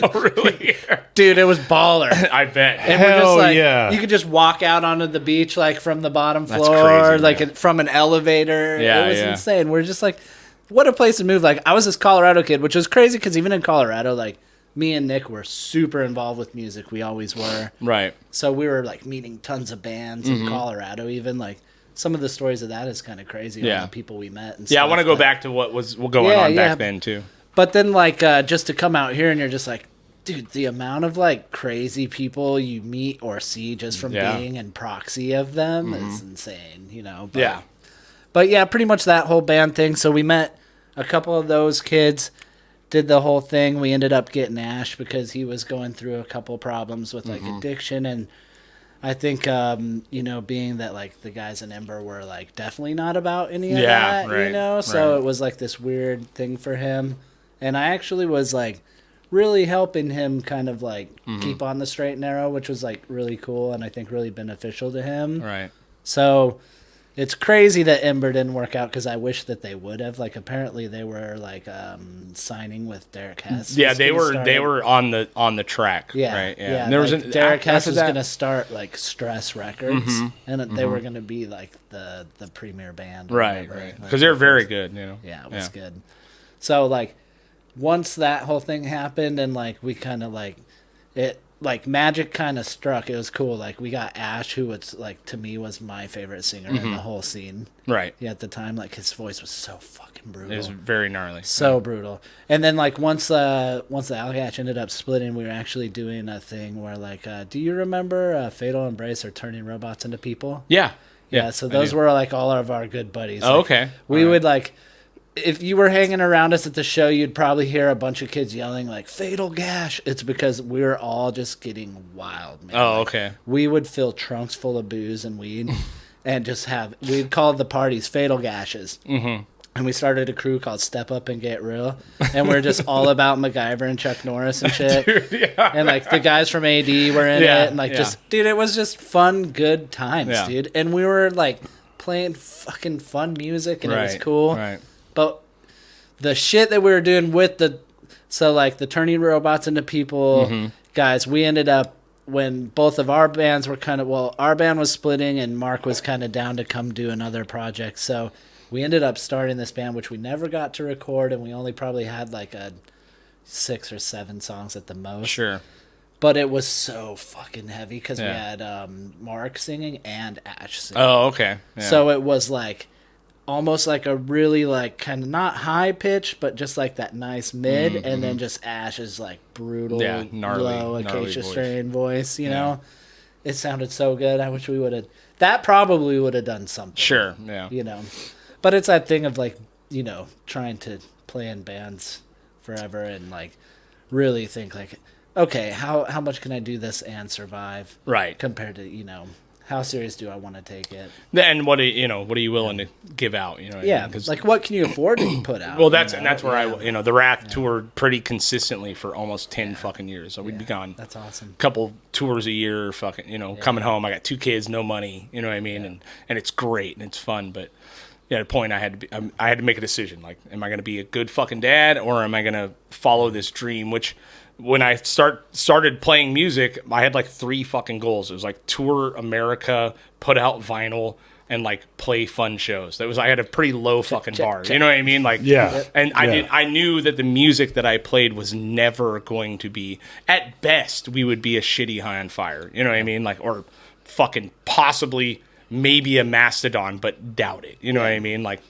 Oh, really? Dude, it was baller. I bet. And we're just Hell like, yeah. you could just walk out onto the beach like from the bottom That's floor, crazy, like man. from an elevator. Yeah, it was yeah. insane. We're just like, what a place to move. Like, I was this Colorado kid, which was crazy because even in Colorado, like me and Nick were super involved with music. We always were. Right. So we were like meeting tons of bands Mm-hmm. in Colorado, even like some of the stories of that is kind of crazy. Yeah. All the people we met. And Yeah, I stuff, want to go but- back to what was going on back then too. But then, like, just to come out here and you're just like, dude, the amount of, like, crazy people you meet or see just from being in proxy of them is insane, you know? But, But, yeah, pretty much that whole band thing. So we met a couple of those kids, did the whole thing. We ended up getting Ash because he was going through a couple problems with, like, addiction. And I think, you know, being that, like, the guys in Ember were, like, definitely not about any of that, you know? So it was, like, this weird thing for him. And I actually was, like, really helping him kind of, like, keep on the straight and narrow, which was, like, really cool and I think really beneficial to him. Right. So it's crazy that Ember didn't work out because I wish that they would have. Like, apparently they were, like, signing with Derek Hess. Yeah, they were on the track. Yeah, Right. Yeah. yeah. And there was like, Derek Hess after was that- going to start, like, Stress Records, and they were going to be, like, the premier band. or Right. whatever. Right. Like, Because they're very good. You know. yeah, it was good. So, like, once that whole thing happened and, like, we kind of, like, it, like, magic kind of struck. It was cool. Like, we got Ash, who was, like, to me was my favorite singer in the whole scene. Right. Yeah, at the time, like, his voice was so fucking brutal. It was very gnarly. So brutal. And then, like, once the Allgatch ended up splitting, we were actually doing a thing where, like, do you remember Fatal Embrace or Turning Robots into People? Yeah. Yeah, so I those do. were, like, all of our good buddies. Oh, Like, okay. we All right. would, like, if you were hanging around us at the show, you'd probably hear a bunch of kids yelling, like, Fatal Gash. It's because we were all just getting wild, man. Oh, Like, okay. we would fill trunks full of booze and weed and just we'd call the parties Fatal Gashes. Mm-hmm. And we started a crew called Step Up and Get Real. And we're just all about MacGyver and Chuck Norris and shit. Dude, yeah. And, like, the guys from AD were in Yeah, it. And, like, yeah. just, dude, it was just fun, good times, Yeah. dude. And we were, like, playing fucking fun music and it was Right, cool. Right. But the shit that we were doing with the Turning Robots into People guys, we ended up, when both of our bands were our band was splitting and Mark was kind of down to come do another project. So we ended up starting this band, which we never got to record, and we only probably had like 6 or 7 songs at the most. Sure. But it was so fucking heavy because we Yeah. had Mark singing and Ash singing. Oh, okay. Yeah. So it was like almost like a really like kind of not high pitch, but just like that nice mid, and then just Ash's like brutal, gnarly low acacia voice. strain voice. You know, it sounded so good. I wish we would have. That probably would have done something. Sure. Yeah. You know, but it's that thing of like, you know, trying to play in bands forever and like really think like, okay, how much can I do this and survive? Right. Compared to, you know, how serious do I want to take it? And what are you willing to give out? You know. What I Yeah, mean? 'Cause- like what can you afford to put out? well, that's you and know? that's where Yeah. the Wrath toured pretty consistently for almost 10 fucking years. So we'd be gone. That's awesome. Couple tours a year, fucking, coming home. I got 2 kids, no money, you know what I mean, and it's great and it's fun, but at a point I had to make a decision. Like, am I going to be a good fucking dad, or am I going to follow this dream? Which, when I started playing music, I had like 3 fucking goals. It was like tour America, put out vinyl, and like play fun shows. I had a pretty low fucking bar. You know what I mean? Like, Yeah. And Yeah. I knew that the music that I played was never going to be, at best, we would be a shitty High on Fire. You know what I mean? Like, or fucking possibly maybe a Mastodon, but doubt it. You know what I mean? Like,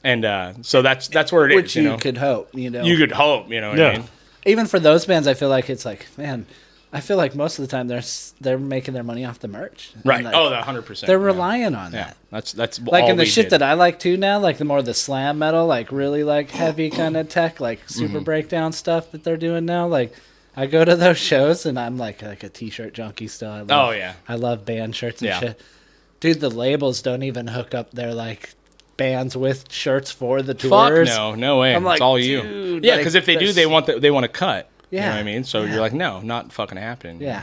and so that's where it is. Which you you know? could hope, you know. You could hope. You know what Yeah. I mean? Even for those bands, I feel like it's like, man, I feel like most of the time they're making their money off the merch. And, Right. like, Oh, 100%. they're yeah. relying on Yeah. that. That's Like all in the we shit did. that I like too now, like the more the slam metal, like really like heavy kind of tech, like super Mm-hmm. breakdown stuff that they're doing now. Like I go to those shows and I'm like a t-shirt junkie still. I love, Oh, yeah. I love band shirts and Yeah. shit. Dude, the labels don't even hook up their like bands with shirts for the Fuck tours. no way. I'm It's like, all you. dude, Yeah, like, because if they do, there's- they want to cut. You know Yeah. what I mean? So Yeah. you're like, no, not fucking happening. Yeah.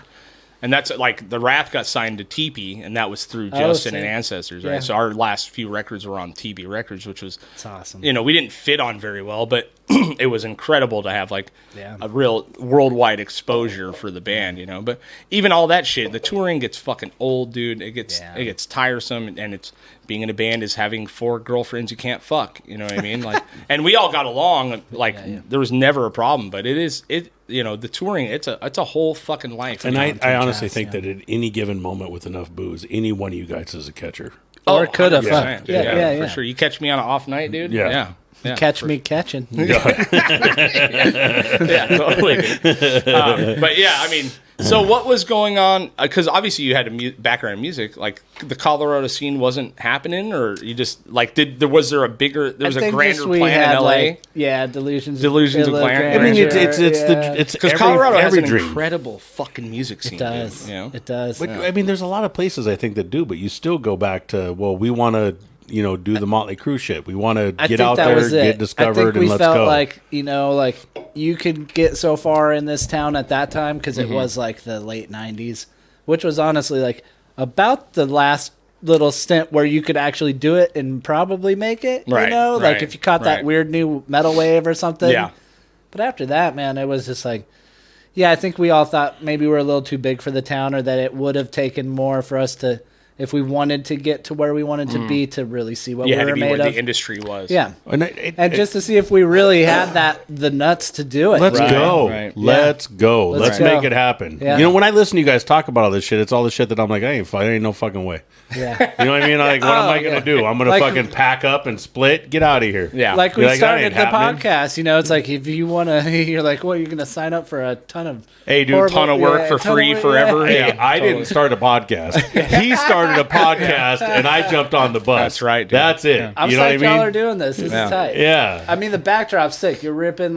And that's like the Wrath got signed to TP, and that was through Oh, Justin and sick. Ancestors, right? Yeah. So our last few records were on TB Records, which was, It's awesome. we didn't fit on very well, but it was incredible to have like Yeah. a real worldwide exposure for the band, But even all that shit, the touring gets fucking old, dude. It gets tiresome, and it's being in a band is having 4 girlfriends you can't fuck. You know what I mean? Like, and we all got along. Like, there was never a problem, but the touring, it's a whole fucking life. And I honestly Jazz, think that at any given moment with enough booze, any one of you guys is a catcher. Or could have. 100%. Yeah, for sure. You catch me on an off night, dude. Yeah. Yeah. Catch me catching. Yeah, totally. But yeah, I mean, so what was going on? Because obviously you had a background in music. Like the Colorado scene wasn't happening, or you just like was there a grander plan in LA? Delusions of Grandeur. I mean, it's Because Colorado has an incredible fucking music scene. It does. Dude, you know? It does. But, I mean, there's a lot of places I think that do, but you still go back to, well, we want to, do the Motley Crue shit. We want to get out there, get discovered, and let's go. We felt like, you could get so far in this town at that time because it was like the late 90s, which was honestly like about the last little stint where you could actually do it and probably make it, like if you caught that weird new metal wave or something. Yeah. But after that, man, it was just like, I think we all thought maybe we were a little too big for the town, or that it would have taken more for us to, if we wanted to get to where we wanted to be, to really see what we were made where of. the industry was. Yeah. And Just to see if we really had the nuts to do it. Let's go. Right. Let's go. Let's go. make it happen. Yeah. When I listen to you guys talk about all this shit, it's all the shit that I'm like, ain't no fucking way. Yeah. You know what I mean? Like, what am I going to do? I'm going to fucking pack up and split? Get out of here. Yeah. Like we You're like, that started ain't the happening. podcast, it's like if you want to, you're like, well, you're going to sign up for a ton of Hey, dude, horrible- ton of work for ton of free work, forever. Hey, Yeah, I didn't start a podcast. He started a podcast, and I jumped on the bus. That's right, dude. That's it. I'm you know what I psyched y'all are mean? doing this. This is tight. Yeah. I mean, the backdrop's sick. You're ripping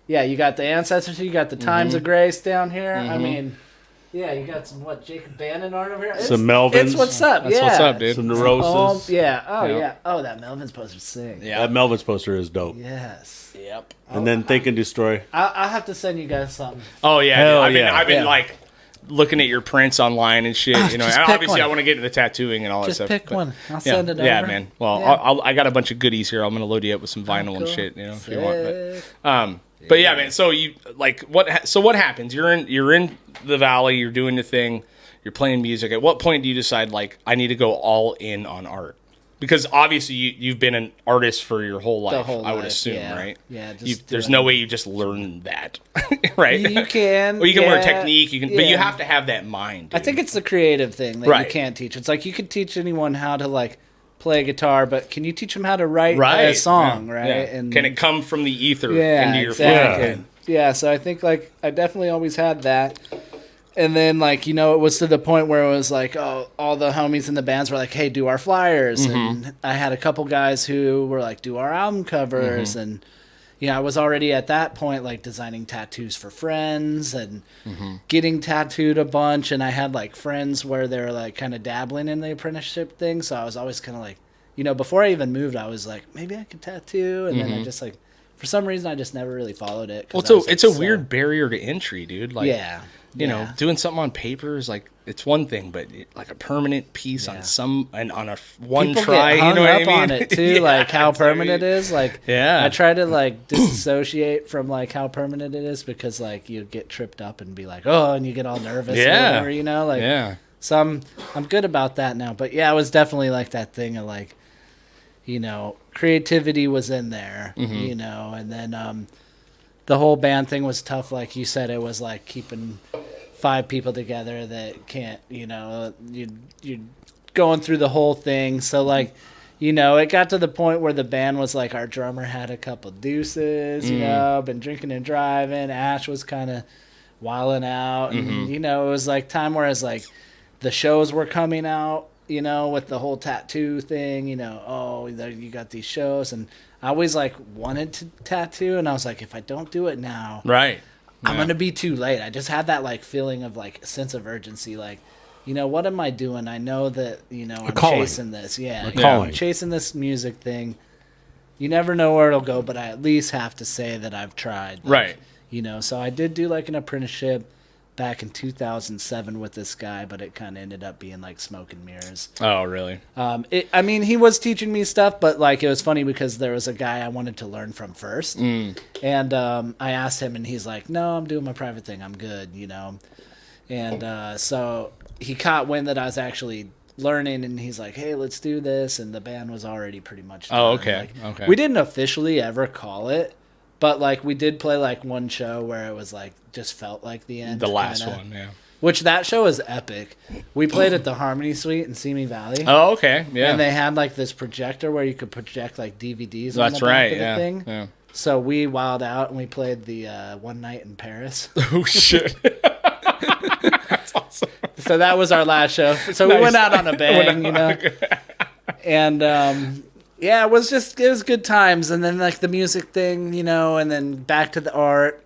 you got the ancestors, you got the Times of Grace down here. I mean, you got some Jacob Bannon art over here. Some Melvins. It's what's up. That's what's up, dude. Some Neurosis. Yeah. Oh, Yeah. yeah. Oh, that Melvin's poster's sick. Yeah. That Melvins poster is dope. Yes. Yep. And then Think and Destroy. I'll have to send you guys something. Oh yeah, Hell dude. yeah. I've been Yeah. like looking at your prints online and shit. And just pick obviously one. I want to get into the tattooing and all Just that stuff. pick but- one. I'll Yeah, send it over. yeah, man. Well, Yeah. I got a bunch of goodies here. I'm gonna load you up with some vinyl and Cool. shit. If you want. Sick. But yeah, man. So you like what? So what happens? You're in the valley. You're doing the thing. You're playing music. At what point do you decide I need to go all in on art? Because obviously you've been an artist for your whole life. whole I would life, assume, yeah. right? Yeah, There's no way you just learn that, right? You can. Well, you can learn yeah, technique. You can, but you yeah. have to have that mind. I Dude. think it's the creative thing that Right. you can't teach. It's like you could teach anyone how to play guitar, but can you teach them how to write right. a song, Yeah. right? Yeah. And Can it come from the ether yeah, into your exactly. fucking Yeah, so I think I definitely always had that. And then it was to the point where it was all the homies in the bands were like, hey, do our flyers. And I had a couple guys who were like, do our album covers. And, I was already at that point, designing tattoos for friends and getting tattooed a bunch. And I had friends where they were kind of dabbling in the apprenticeship thing. So I was always kind of before I even moved, I was like, maybe I could tattoo. And then I just for some reason, I just never really followed it. Well, it's a weird barrier to entry, dude. You know, doing something on paper is it's one thing, but a permanent piece on on a one People try, get hung you know what I up mean? on it too, how permanent it is. Yeah. I try to disassociate from how permanent it is because you get tripped up and be oh, and you get all nervous. Yeah. Or whatever, yeah. So I'm good about that now. But yeah, it was definitely that thing of creativity was in there, and then the whole band thing was tough. Like you said, it was keeping 5 people together that can't, you're going through the whole thing. So it got to the point where the band was our drummer had a couple deuces, been drinking and driving. Ash was kind of wilding out, and it was time where it's the shows were coming out, with the whole tattoo thing, you got these shows, and I always wanted to tattoo, and I was if I don't do it now, Right. I'm gonna be too late. I just had that feeling of a sense of urgency, what am I doing? I know that I'm calling. chasing this, A calling. I'm chasing this music thing. You never know where it'll go, but I at least have to say that I've tried, Right. So I did do an apprenticeship back in 2007 with this guy, but it kind of ended up being smoke and mirrors. Oh, really? He was teaching me stuff, but it was funny because there was a guy I wanted to learn from first, and I asked him, and he's like, "No, I'm doing my private thing. I'm good," And so he caught wind that I was actually learning, and he's like, "Hey, let's do this," and the band was already pretty much done. Oh, okay. Okay. We didn't officially ever call it, but we did play one show where it was just felt like the end. The last kinda. one, yeah. which that show is epic. We played at the Harmony Suite in Simi Valley. Oh, okay. Yeah. And they had like this projector where you could project like DVDs on That's the back right. of the Yeah. thing. Yeah. So we wilded out and we played the One Night in Paris. Oh, shit. That's awesome. So that was our last show. So we went out on a bang, you know. And yeah, it was good times. And then like the music thing, you know, and then back to the art.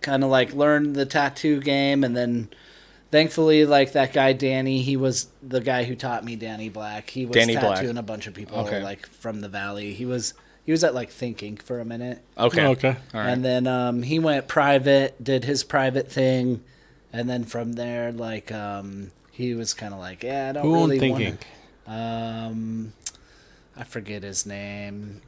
Kind of like learned the tattoo game, and then thankfully, like that guy Danny, he was the guy who taught me, Danny Black. He was Danny Black. tattooing a bunch of people like from the valley. He was at like Thinking for a minute. Okay. Okay. All right. And then he went private, did his private thing, and then from there, like he was kind of like, yeah, I don't Who really owned Thinking? I forget his name.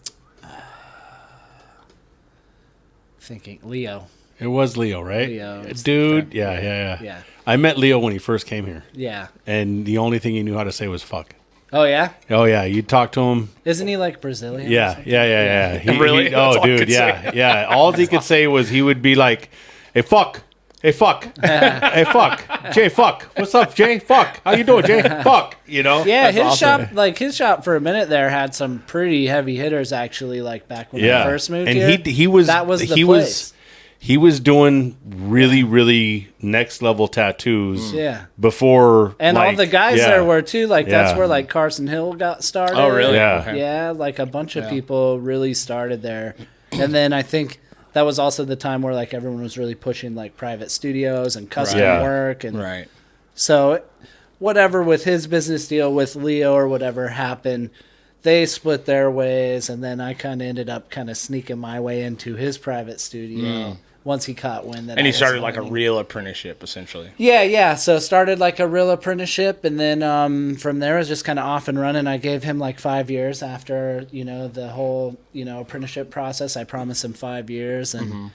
Thinking Leo. It was Leo, right? Leo. Dude, yeah. Yeah. I met Leo when he first came here, Yeah. and the only thing he knew how to say was fuck. Oh yeah. Oh, yeah, you talk to him. Isn't he like Brazilian? or Yeah. Really? That's all I dude, could yeah, yeah. All he could say was he would be like, hey, fuck. Hey, fuck. Hey, fuck. Jay, fuck. What's up, Jay? Fuck. How you doing, Jay? Fuck. You know? Yeah, That's his shop for a minute there had some pretty heavy hitters actually. Like back when I first moved and here, he was that was the he place. he was doing really next level tattoos. Yeah. Before And all the guys there were too. Like that's Yeah. where like Carson Hill got started. Oh, really? Yeah. Okay. Yeah, like a bunch of people really started there, and then I think that was also the time where like everyone was really pushing like private studios and custom Right. Yeah. work, and Right. so whatever with his business deal with Leo or whatever happened, they split their ways, and then I kind of ended up kind of sneaking my way into his private studio once he caught wind that And I he was started like a learning. real apprenticeship, essentially. Yeah. So started like a real apprenticeship, and then from there it was just kind of off and running. I gave him like 5 years after the whole apprenticeship process. I promised him 5 years, and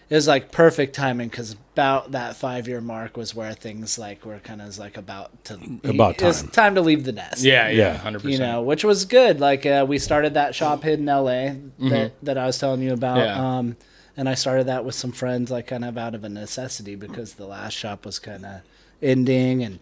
it was like perfect timing because about that 5 year mark was where things like were kind of like about About It was time. time to leave the nest. Yeah, Yeah. 100%. Which was good. Like we started that shop in LA that I was telling you about. Yeah. And I started that with some friends, like kind of out of a necessity because the last shop was kind of ending, and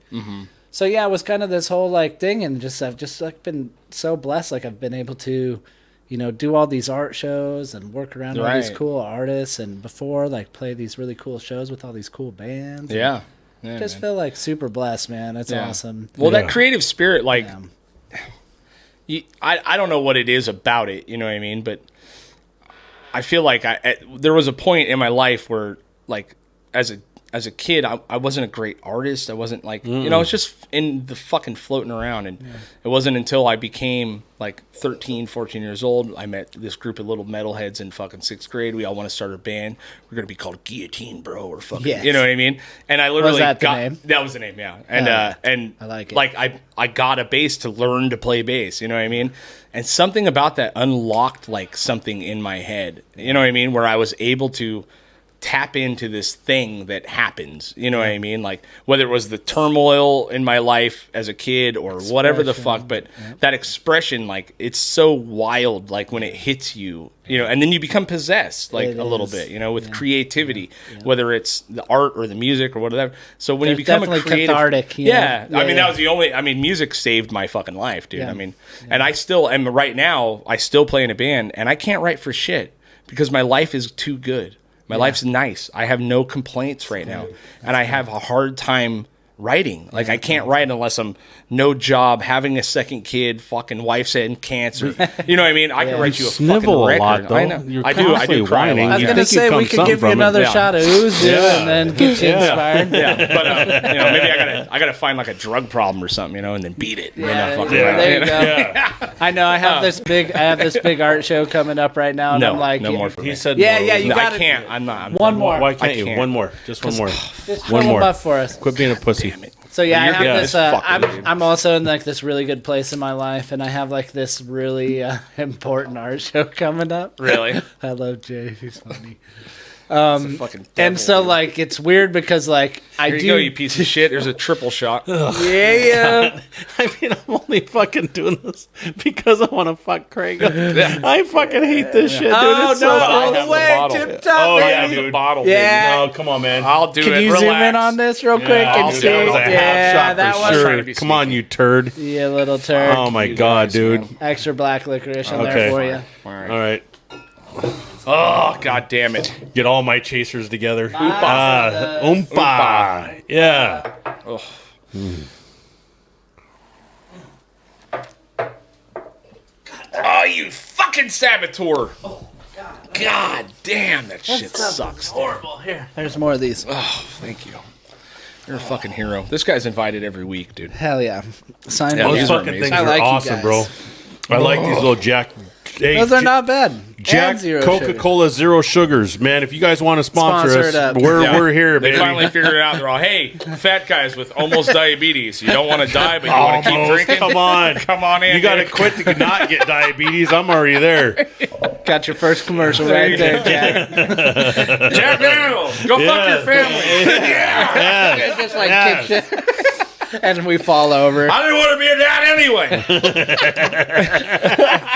so yeah, it was kind of this whole like thing, and I've just like been so blessed, like I've been able to, do all these art shows and work around all these Right. cool artists, and before like play these really cool shows with all these cool bands. and Yeah. just man. feel like super blessed, man. It's Yeah. awesome. Well, Yeah. that creative spirit, like, Yeah. I don't know what it is about it, you know what I mean? But I feel like there was a point in my life where, like, as a kid, I wasn't a great artist. I wasn't like, I was just in the fucking floating around. And it wasn't until I became like 13, 14 years old, I met this group of little metalheads in fucking 6th grade. We all want to start a band. We're going to be called Guillotine, bro, or fucking, Yes. you know what I mean? And I literally that the got, name? that was the name. Yeah. And, Yeah. and I like it. Like I got a bass to learn to play bass, you know what I mean? And something about that unlocked like something in my head, you know what I mean? Where I was able to tap into this thing that happens, you know what I mean? Like whether it was the turmoil in my life as a kid or whatever the fuck, but that expression, like it's so wild, like when it hits you, and then you become possessed like It a little is. bit, with creativity, whether it's the art or the music or whatever. So when you There's become a definitely creative, cathartic, yeah, Yeah, I mean, yeah. that was the only, music saved my fucking life, dude. Yeah. I mean, and I still am right now, I still play in a band and I can't write for shit because my life is too good. My life's nice. I have no complaints right now. And I have a hard time writing. Like I can't write unless I'm no job, having a second kid, fucking wife's had cancer. You know what I mean? I can write you a fucking Snivel a record. lot, though. I know. You're I do constantly cry a whining. lot. I was You gonna think say you'd we come could something give you from it. another Yeah. shot of ooze, and then get you inspired. Yeah, but maybe I gotta find like a drug problem or something, and then beat it. There you go. I know. I have this big art show coming up right now, and No, I'm like, no more for me. He said, Yeah, more. yeah, you No, got I it. can't. I'm not. I'm One done. more. Why can't I you? can't. One more. Just one more. Just One fill more. them up for us. Quit being a pussy. Damn it. So yeah, I You're have good this. as fuck, dude. I'm also in like this really good place in my life, and I have like this really important art show coming up. Really? I love Jay. He's funny. It's a fucking And devil, so dude. like it's weird because like I Here do. you go, you piece of shit. There's a triple shot. Yeah. I mean, I'm only fucking doing this because I want to fuck Craig. I fucking hate this shit, dude. Oh, It's no, so all gross. the way, bottle. tip top, Oh, baby. yeah, The dude. bottle, Yeah. No, come on, man. I'll do Can it. you Relax. zoom in on this real quick I'll and do see? it. That was a Yeah, half shot that for was trying sure. to be Come on, sneaky. you turd. you little turd. Oh my You god, guys, dude. man. Extra black licorice in Okay. there for you. All right. All right, Oh, god damn it. get all my chasers together. Oompa. Oompa. Yeah. Oh, you fucking saboteur. God damn, that shit sucks. Horrible. Here. There's more of these. Oh, thank you. You're a fucking hero. This guy's invited every week, dude. Hell yeah. Sign Yeah, me Those these up. are fucking amazing. things I are like you awesome, guys. bro. I like these little Jack. Hey, Those are not bad. Jack And zero Coca-Cola Zero Sugars, man. If you guys want to sponsor Sponsor us, it up. we're here, They baby. finally figured it out. They're all, hey, fat guys with almost diabetes. You don't want to die, but you want to keep Almost. drinking? Come on. Come on in. You got to dude. quit to not get diabetes. I'm already there. sugar. Got your first commercial right there, Jack. Jack Daniels, go fuck your family. Yeah. Just like kick shit. And we fall over. I didn't want to be a dad anyway.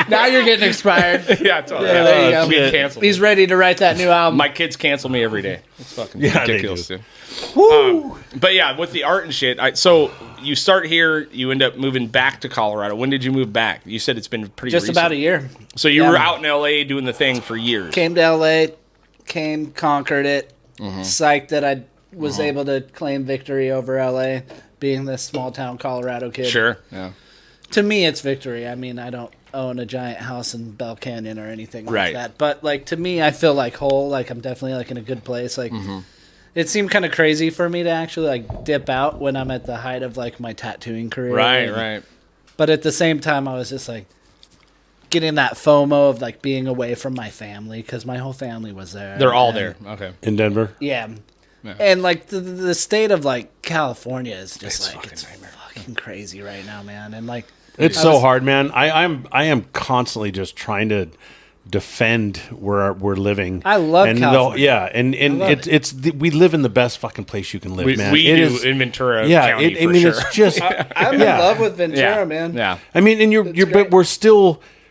Now you're getting expired. Yeah, it's all right. Yeah, there you go. I'm getting canceled. He's ready to write that new album. My kids cancel me every day. It's fucking Yeah, they ridiculous, do. dude. But yeah, with the art and shit. So you start here, you end up moving back to Colorado. When did you move back? You said it's been pretty Just recent. about a year. So you Yeah. were out in LA doing the thing for years. Came to LA, conquered it. Mm-hmm. Psyched that I was able to claim victory over LA, being this small town Colorado kid. Sure. Yeah. To me, it's victory. I mean, I don't own a giant house in Bell Canyon or anything like Right. that. But like to me, I feel like whole. Like I'm definitely like in a good place. Like Mm-hmm. it seemed kind of crazy for me to actually like dip out when I'm at the height of like my tattooing career. Right. And- Right. But at the same time, I was just like getting that FOMO of like being away from my family because my whole family was there. They're all And- there. Okay. In Denver. Yeah. Yeah. And like the state of like California is just It's like fucking it's nightmare. fucking crazy right now, man. And like It's I so was- hard, man. I am constantly just trying to defend where we're living. I love and California. Yeah, and love we live in the best fucking place you can live, man. We It do is- in Ventura yeah. County I for mean, sure. it's just. I'm Yeah. in love with Ventura, yeah, man. Yeah. I mean, and you're great. but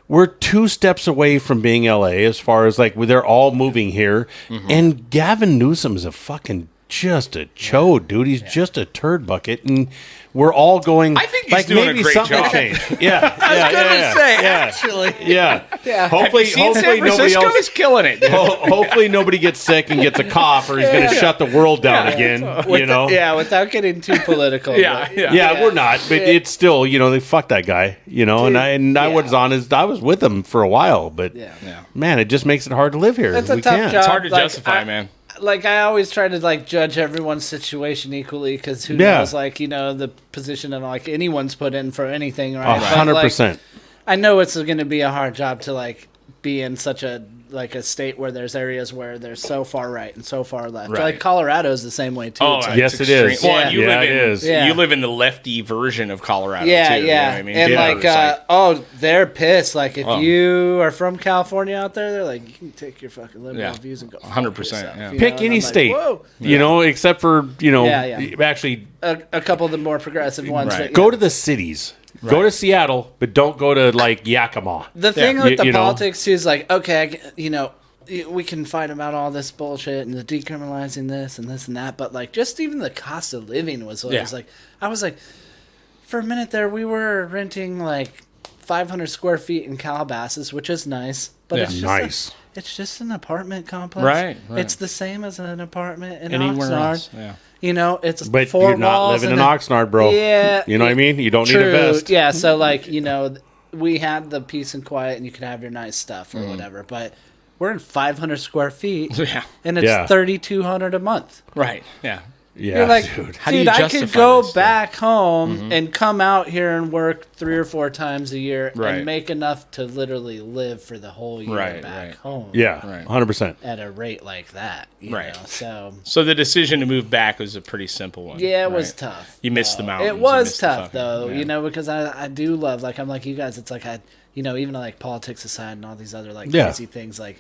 we're 2 steps away from being LA as far as like they're all moving here, Mm-hmm. and Gavin Newsom is a fucking just a chode, dude. He's just a turd bucket, and we're all going. I think he's like, doing a maybe great something job. Change. Yeah, I was gonna say, actually. yeah. Yeah. Hopefully, Have you seen hopefully San nobody Francisco else. is killing it. dude. Hopefully nobody gets sick and gets a cough, or he's going to shut the world down again. You know. Yeah, without getting too political. Yeah, but- yeah. Yeah, we're not, but it's still, they fuck that guy, and Dude, I was yeah. honest, I was with him for a while, but Yeah. Yeah. man, it just makes it hard to live here. It's a We tough can't. job. It's hard to Like, justify, man. Like I always try to like judge everyone's situation equally because who Yeah. knows like the position of like anyone's put in for anything, right? But, 100%. like, I know it's going to be a hard job to like be in such a state where there's areas where there's so far right and so far left. Right. Like Colorado's the same way too. Oh, It's like- Yes, it's it is. extreme. Well, and you Yeah, live it in, is. Yeah. You live in the lefty version of Colorado, yeah, too. You know yeah. what I mean? And Yeah. like, they're pissed. Like, if you are from California out there, they're like, you can take your fucking liberal Yeah. views and go. 100%, yourself, yeah. you Pick know? And any I'm like, state, whoa. except for, Yeah. actually A couple of the more progressive ones. Right. That, go to the cities. Go to Seattle, but don't go to like Yakima. The thing Yeah. with the You know? politics too is like, okay, we can fight about all this bullshit and the decriminalizing this and that, but like just even the cost of living was what Yeah. I was like, for a minute there, we were renting like 500 square feet in Calabasas, which is nice, but Yeah. it's just Nice. it's just an apartment complex. Right. It's the same as an apartment in Anywhere Oxnard. else. Yeah. It's But 4 you're not walls living in and Oxnard, bro. Yeah. You know what I mean? You don't True. need a vest. Yeah, so like, we had the peace and quiet and you could have your nice stuff Mm. or whatever, but we're in 500 square feet Yeah. and it's Yeah. $3,200 a month. Right. Yeah. Yeah, You're like, dude. How do you I could justify go this, dude? back home and come out here and work 3 or 4 times a year Right. and make enough to literally live for the whole year Right, back right. home. Yeah, Right. 100%. At a rate like that. You Right. know? So So the decision to move back was a pretty simple one. yeah, it was right? tough. You missed the mountains. It You was missed the tough fucking- though, yeah. because I do love, like, I'm like you guys. It's like even like politics aside and all these other like Yeah. crazy things, like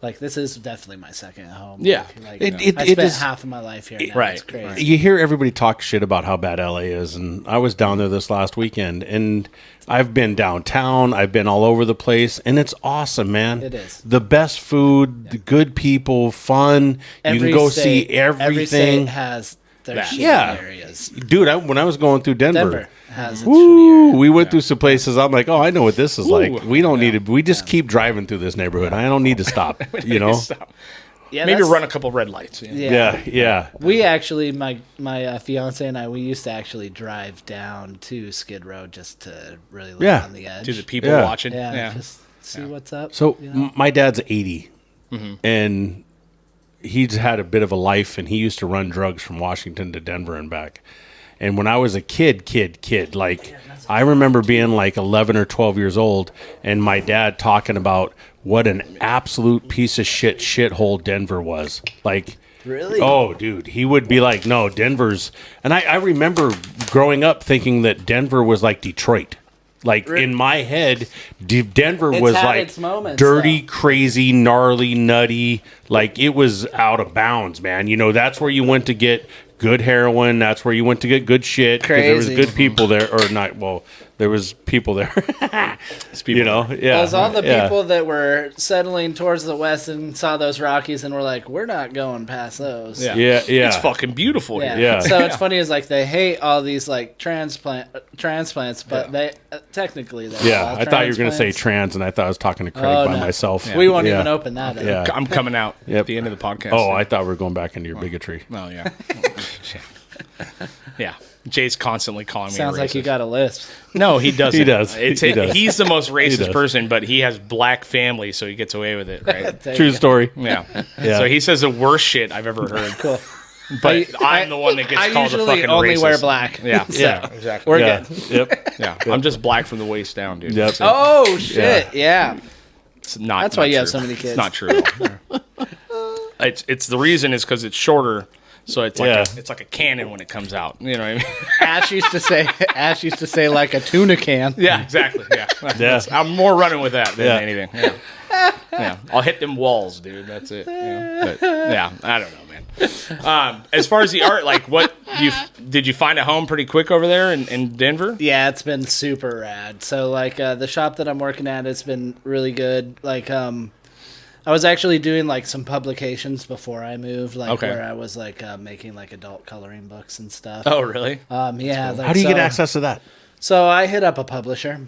like this is definitely my second home. Yeah. Like, It I spent is- half of my life here. Now. Right, It's crazy. right. You hear everybody talk shit about how bad LA is, and I was down there this last weekend, and I've been downtown, I've been all over the place, and it's awesome, man. It is. The best food, the good people, fun. You can go see Every everything. state has their Yeah. shitty Yeah. areas. Dude, when I was going through Denver has its shitty woo, areas. we went through some places. I'm like, oh, I know what this is like. We don't need to. We just keep driving through this neighborhood. I don't need to stop. You know? Stop. Yeah, Maybe that's- run a couple red lights. Yeah. Yeah. We actually, my fiance and I, we used to actually drive down to Skid Row just to really look Yeah. on the edge. To the people Yeah. watching. yeah, just see what's up. So you know? my dad's 80, and he's had a bit of a life, and he used to run drugs from Washington to Denver and back. And when I was a kid, like I remember being like 11 or 12 years old, and my dad talking about what an absolute piece of shithole Denver was. Like, Really? oh, dude, he would be like, no, Denver's. And I remember growing up thinking that Denver was like Detroit. Like in my head, Denver It's was had like its moments, dirty, though. crazy, gnarly, nutty. Like it was out of bounds, man. You know, that's where you went to get good heroin. That's where you went to get good shit. 'Cause there was Crazy. good people there, or not. Well, there was people there. You know, yeah. Well, it's all the yeah. people that were settling towards the west and saw those Rockies and were like, we're not going past those. Yeah. Yeah, yeah. It's fucking beautiful Yeah. here. Yeah. So it's funny is like they hate all these like transplants, but they technically they're Yeah, all I thought you were going to say transplants. trans, and I thought I was talking to Craig Oh, by no. myself. We won't Yeah. even open that up. Yeah. I'm coming out Yep. at the end of the podcast. Oh, I thought we were going back into your bigotry. Oh, yeah. Yeah. Jay's constantly calling me Sounds a like you racist. got a list. No, he doesn't. He does. It's, He does. He's the most racist does. person, but he has black family, so he gets away with it, right? There True you go. story. Yeah. Yeah. So he says the worst shit I've ever heard. Cool. But I'm the one that gets I called a usually fucking only racist. wear black. Yeah. So Yeah. Exactly. We're Yeah. good. Yep. Yeah. I'm just black from the waist down, dude. Yep. Oh shit! Yeah. It's not. That's not why you have true. so many kids. It's not true. At all. It's the reason is because it's shorter, so it's like Yeah. it's like a cannon when it comes out. You know what I mean? Ash used to say like a tuna can. Yeah, exactly. Yeah. Yeah. I'm more running with that than Yeah. anything. Yeah. Yeah. I'll hit them walls, dude. That's it. Yeah. But, yeah. I don't know, man. As far as the art, like, did you find a home pretty quick over there in Denver? Yeah, it's been super rad. So like the shop that I'm working at, it's been really good. Like I was actually doing like some publications before I moved, like Okay. where I was like making like adult coloring books and stuff. Oh, really? Yeah. Like, How do you get so- access to that? So I hit up a publisher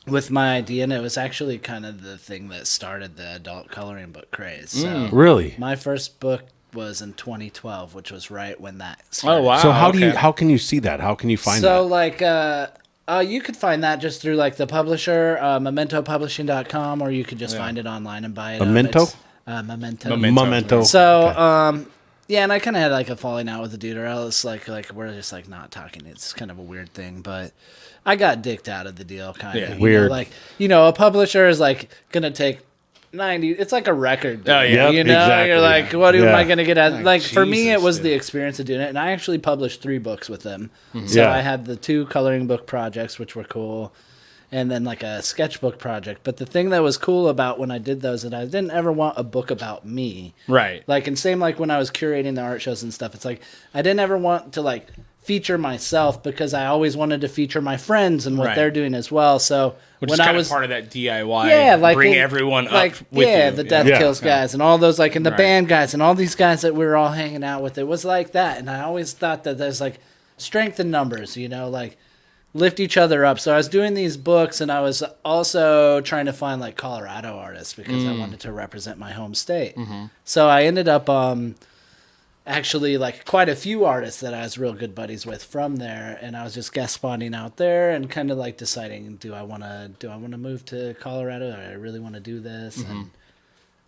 with my idea, and it was actually kind of the thing that started the adult coloring book craze. So Really? my first book was in 2012, which was right when that started. Oh, wow. So how do you? okay. How can you see that? How can you find So that? like you could find that just through like the publisher, mementopublishing.com, or you could just find it online and buy it. Memento? It's, Memento. Memento. So Okay. yeah, and I kind of had like a falling out with the dude, or else like we're just like not talking. It's kind of a weird thing, but I got dicked out of the deal, kind of. Yeah. Weird. Like a publisher is like gonna take 90. It's like a record. Oh, yeah. Yep, You know, exactly. you're like, what am Yeah. I gonna get at? Like for me, it Jesus, was dude. the experience of doing it, and I actually published 3 books with them. So Mm-hmm. Yeah. I had the 2 coloring book projects, which were cool, and then like a sketchbook project. But the thing that was cool about when I did those, that I didn't ever want a book about me. Right. Like, and same like when I was curating the art shows and stuff. It's like I didn't ever want to like feature myself because I always wanted to feature my friends and what Right. they're doing as well. So Which when is I kind was of part of that DIY. yeah, like bring in- everyone like, up with you. the Death Yeah. Kills guys and all those like in the Right. band guys and all these guys that we were all hanging out with. It was like that, and I always thought that there's like strength in numbers, like lift each other up. So I was doing these books, and I was also trying to find like Colorado artists because I wanted to represent my home state. So I ended up actually like quite a few artists that I was real good buddies with from there, and I was just guest spotting out there and kind of like deciding, do I want to move to Colorado, or I really want to do this? And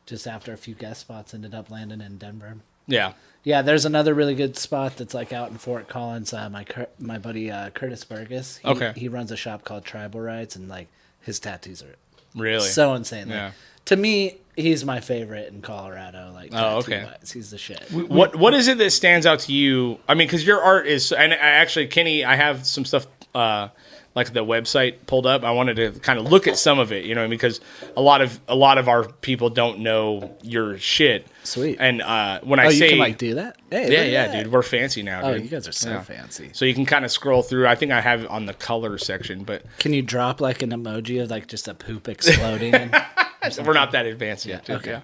just after a few guest spots, ended up landing in Denver. Yeah. Yeah, there's another really good spot that's like out in Fort Collins. My buddy Curtis Burgess. Okay. He runs a shop called Tribal Rights, and like his tattoos are Really? so insane. Like, Yeah. to me, he's my favorite in Colorado. Like, Oh, okay. tattoo-wise. He's the shit. What is it that stands out to you? I mean, because your art is, and I actually, Kenny, I have some stuff like the website pulled up. I wanted to kind of look at some of it, you know, because a lot of our people don't know your shit. Sweet. And when I say you can like do that? Hey, look at that. dude, we're fancy now, Oh, dude. you guys are so Yeah. fancy. So you can kind of scroll through. I think I have it on the color section, but Can you drop like an emoji of like just a poop exploding? we're not that advanced yet. Dude. okay.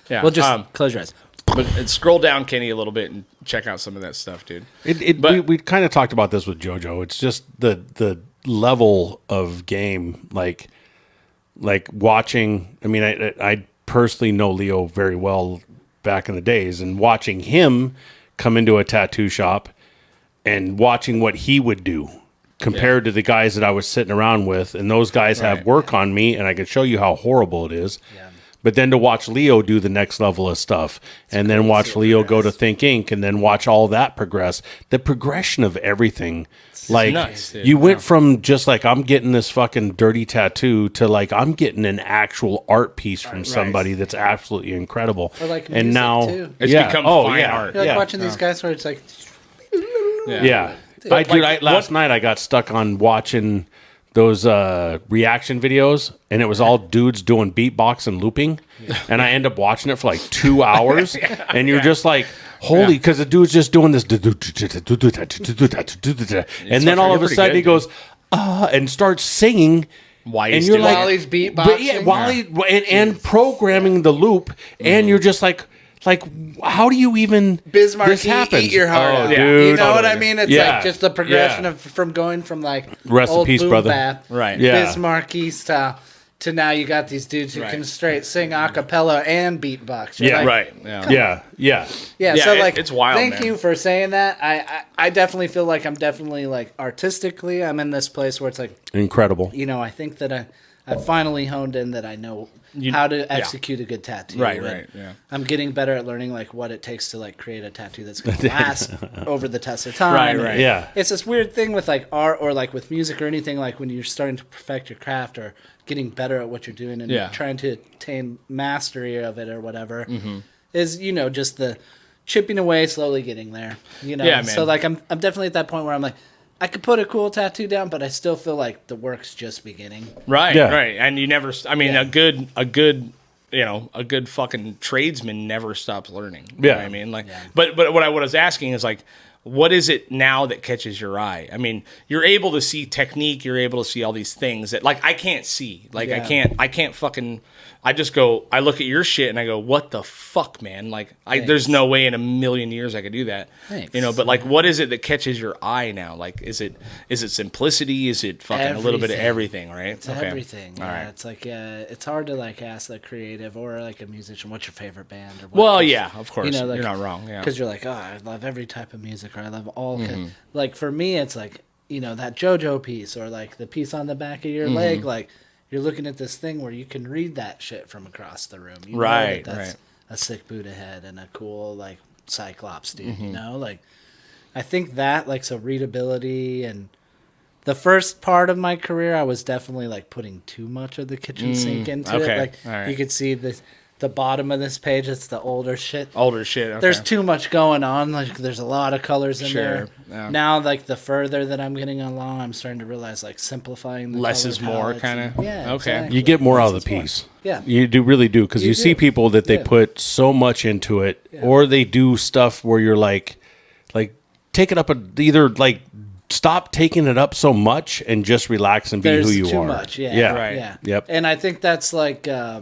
Yeah. Well, just close your eyes. but scroll down, Kenny, a little bit and check out some of that stuff, dude. We kind of talked about this with JoJo. It's just the level of game, like watching. I mean, I personally know Leo very well back in the days, and watching him come into a tattoo shop and watching what he would do compared to the guys that I was sitting around with, and those guys have work on me, and I can show you how horrible it is. Yeah. But then to watch Leo do the next level of stuff, and then watch Leo go to Think Inc., and then watch all that progress, the progression of everything. Like, nuts, dude. you went from just like, I'm getting this fucking dirty tattoo to like, I'm getting an actual art piece from somebody that's absolutely incredible. Or like and music, now too. It's become fine art. You're like watching these guys where it's like, Yeah. Last night I got stuck on watching those reaction videos, and it was all dudes doing beatbox and looping, and I end up watching it for like 2 hours, and you're just like, holy, because the dude's just doing this, and then all of a pretty sudden good, he goes, and starts singing. Why And he's you're doing like, while he's beatboxing. but yeah, while he and programming the loop, and you're just like, how do you even Bismarck, this happens? eat your heart out. dude. You know what I mean? It's Yeah. like just the progression Yeah. of from going from like Rest in old peace, boom brother. bap, Right. Yeah. Bismarcky style, to now you got these dudes who Right. can straight sing a cappella and beatbox. You're Yeah. like, Right. Yeah. Yeah. Yeah, Yeah, so like, it's wild, Thank man. you for saying that. I definitely feel like I'm definitely like artistically, I'm in this place where it's like, Incredible. you know, I think that I finally honed in that I know how to execute a good tattoo. Right, And right, yeah. I'm getting better at learning like what it takes to like create a tattoo that's going to last over the test of time. Right, And right. Yeah. It's this weird thing with like art or like with music or anything, like when you're starting to perfect your craft or getting better at what you're doing and Yeah. trying to attain mastery of it or whatever, is, you know, just the chipping away, slowly getting there. You know, Yeah, man. so like I'm definitely at that point where I'm like, I could put a cool tattoo down, but I still feel like the work's just beginning. Right, Yeah. right. And you never, I mean, Yeah. a good, you know, a good fucking tradesman never stops learning. You know Yeah. what I mean? Like, but what I was asking is like, what is it now that catches your eye? I mean, you're able to see technique, you're able to see all these things that like I can't see. Like Yeah. I can't fucking, I just go, I look at your shit and I go, what the fuck, man? Like Thanks. there's no way in a million years I could do that. Thanks. You know, but like, what is it that catches your eye now? Like, is it simplicity? Is it fucking a little bit of everything, right? It's everything. All Yeah, right. it's like it's hard to like ask the creative or like a musician, what's your favorite band? Or what, Well, 'cause, yeah, of course. like, You're not wrong. Yeah. Because you're like, oh, I love every type of music, or I love all. Mm-hmm. Like for me, it's like, you know, that JoJo piece or like the piece on the back of your Mm-hmm. leg. Like you're looking at this thing where you can read that shit from across the room. You know Right, that that's right. a sick Buddha head and a cool like Cyclops dude. Mm-hmm. You know, like I think that like so readability and. The first part of my career, I was definitely like putting too much of the kitchen sink into okay. it. Like All right. you could see the bottom of this page. It's the older shit. Older shit. Okay. There's too much going on. Like there's a lot of colors in Sure, there. yeah. Now, like the further that I'm getting along, I'm starting to realize like simplifying. The Less color is more palettes kinda? and- Yeah. Okay. exactly. You get more out of Less the is more. piece. Yeah. You really do, because you see do. people that they Yeah. put so much into it, or they do stuff where you're like take it up either like stop taking it up so much and just relax and be There's who you too are. much. Yeah. Yeah. Right. Yeah. Yep. And I think that's like a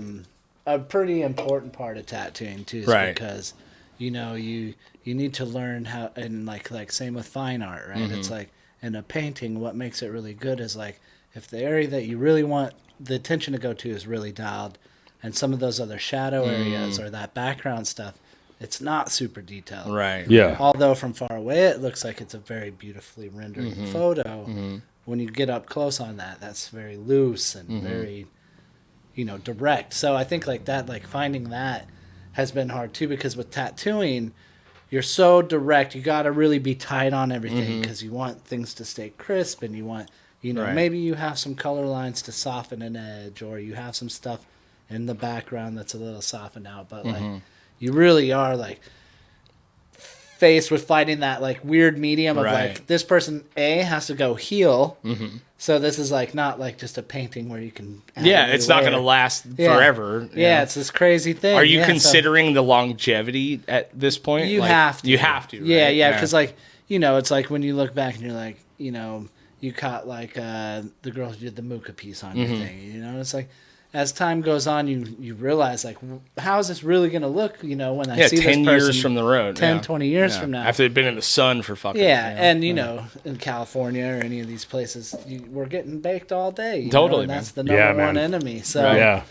pretty important part of tattooing too, is Right. because you know you need to learn how, and like same with fine art, right? It's like in a painting, what makes it really good is like if the area that you really want the attention to go to is really dialed, and some of those other shadow areas or that background stuff, it's not super detailed. Right. Yeah. Although from far away it looks like it's a very beautifully rendered photo, when you get up close on that, that's very loose and very, you know, direct. So I think like that, like finding that has been hard too, because with tattooing, you're so direct. You got to really be tight on everything because you want things to stay crisp, and you want, you know, Right. maybe you have some color lines to soften an edge, or you have some stuff in the background that's a little softened out, but like you really are like faced with finding that like weird medium of Right. like this person has to go heal. So this is like not like just a painting where you can add a new it's not going to layer. last Yeah. forever. Yeah, it's this crazy thing. Are you Yeah, so considering the longevity at this point? you Like, have to. You have to. Yeah, right? yeah, because like it's like when you look back and you're like, you caught like the girl who did the Mooka piece on Mm-hmm. your thing. It's like as time goes on, you realize like how is this really going to look? When I see 10 this person years from the road. 10, yeah. 20 years Yeah. from now. After they've been in the sun for fucking. Yeah, and in California or any of these places, we're getting baked all day. Totally, and man. that's the Yeah, number one man. enemy. So Yeah.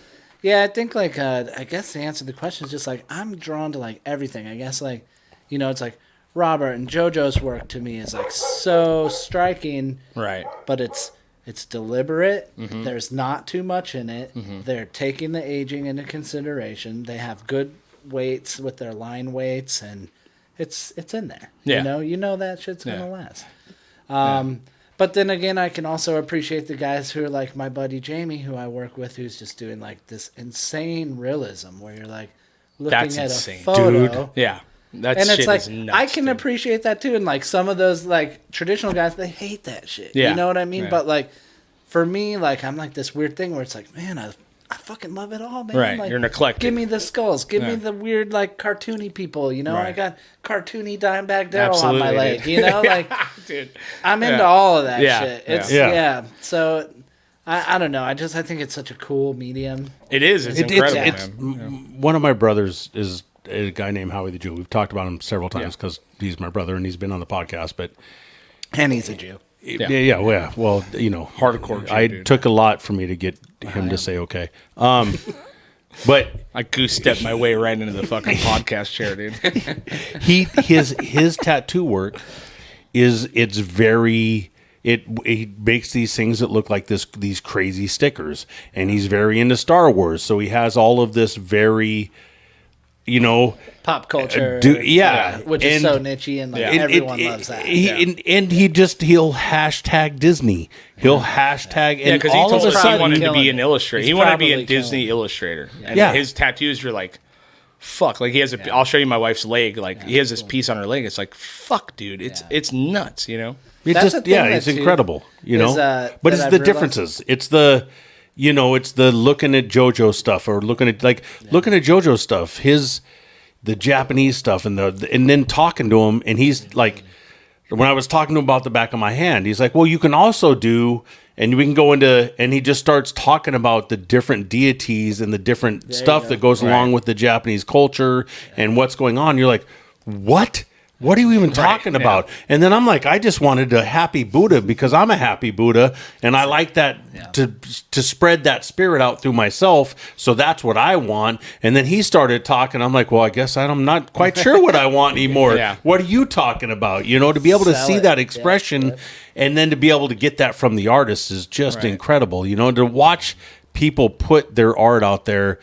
yeah, I think like I guess the answer to the question is just like I'm drawn to like everything. I guess like it's like Robert and JoJo's work to me is like so striking, Right. but it's deliberate. Mm-hmm. There's not too much in it. They're taking the aging into consideration. They have good weights with their line weights, and it's in there. Yeah. You know that shit's gonna Yeah. last. But then again, I can also appreciate the guys who are like my buddy Jamie, who I work with, who's just doing like this insane realism, where you're like looking That's at insane. a photo. Yeah. That And shit it's like is nuts. I can dude. appreciate that too, and like some of those like traditional guys, they hate that shit. Yeah. You know what I mean? Yeah. But like for me, like I'm like this weird thing where it's like, man, I fucking love it all, man. Right, Like, you're an eclectic. Give me the skulls. Give me Yeah. the weird like cartoony people. I Right. got cartoony Dimebag Daryl on my Absolutely, leg. dude. Like Dude. I'm into Yeah. all of that Yeah, shit. yeah. It's Yeah. So I don't know. I think it's such a cool medium. It is. It's incredible, man. One of my brothers is a guy named Howie the Jew. We've talked about him several times because he's my brother and he's been on the podcast. But And he's a Jew. yeah. Well, Hardcore Jew, I dude. took a lot for me to get him to say okay. But I goose stepped my way right into the fucking podcast chair, dude. his tattoo work it's very. He makes these things that look like these crazy stickers, and he's very into Star Wars. So he has all of this very, Pop culture. Which is and- so niche and like everyone loves that. And he'll hashtag Disney. He'll hashtag Yeah, and because he all of told a us he sudden wanted to killing be it. an illustrator. He's He wanted to be a probably Disney killing it. illustrator. And Yeah. his tattoos are like, fuck. Like he has a. I'll show you my wife's leg. Like he has this piece on her leg. It's like, fuck, dude. It's nuts. It's That's just the thing it's that too incredible. is, But that it's I've the realized- differences. It's the it's the looking at JoJo stuff or looking at JoJo stuff. The Japanese stuff and then talking to him, and he's like, when I was talking to him about the back of my hand, he's like, well, you can also do, and we can go into, and he just starts talking about the different deities and the different stuff that goes along with the Japanese culture and what's going on. You're like, what? What are you even talking about? And then I'm like, I just wanted a happy Buddha because I'm a happy Buddha, and I like that to spread that spirit out through myself. So that's what I want. And then he started talking. I'm like, well, I guess I'm not quite sure what I want anymore. Yeah. What are you talking about? To be able to Sell see it. that expression, and then to be able to get that from the artist is just incredible. To watch people put their art out there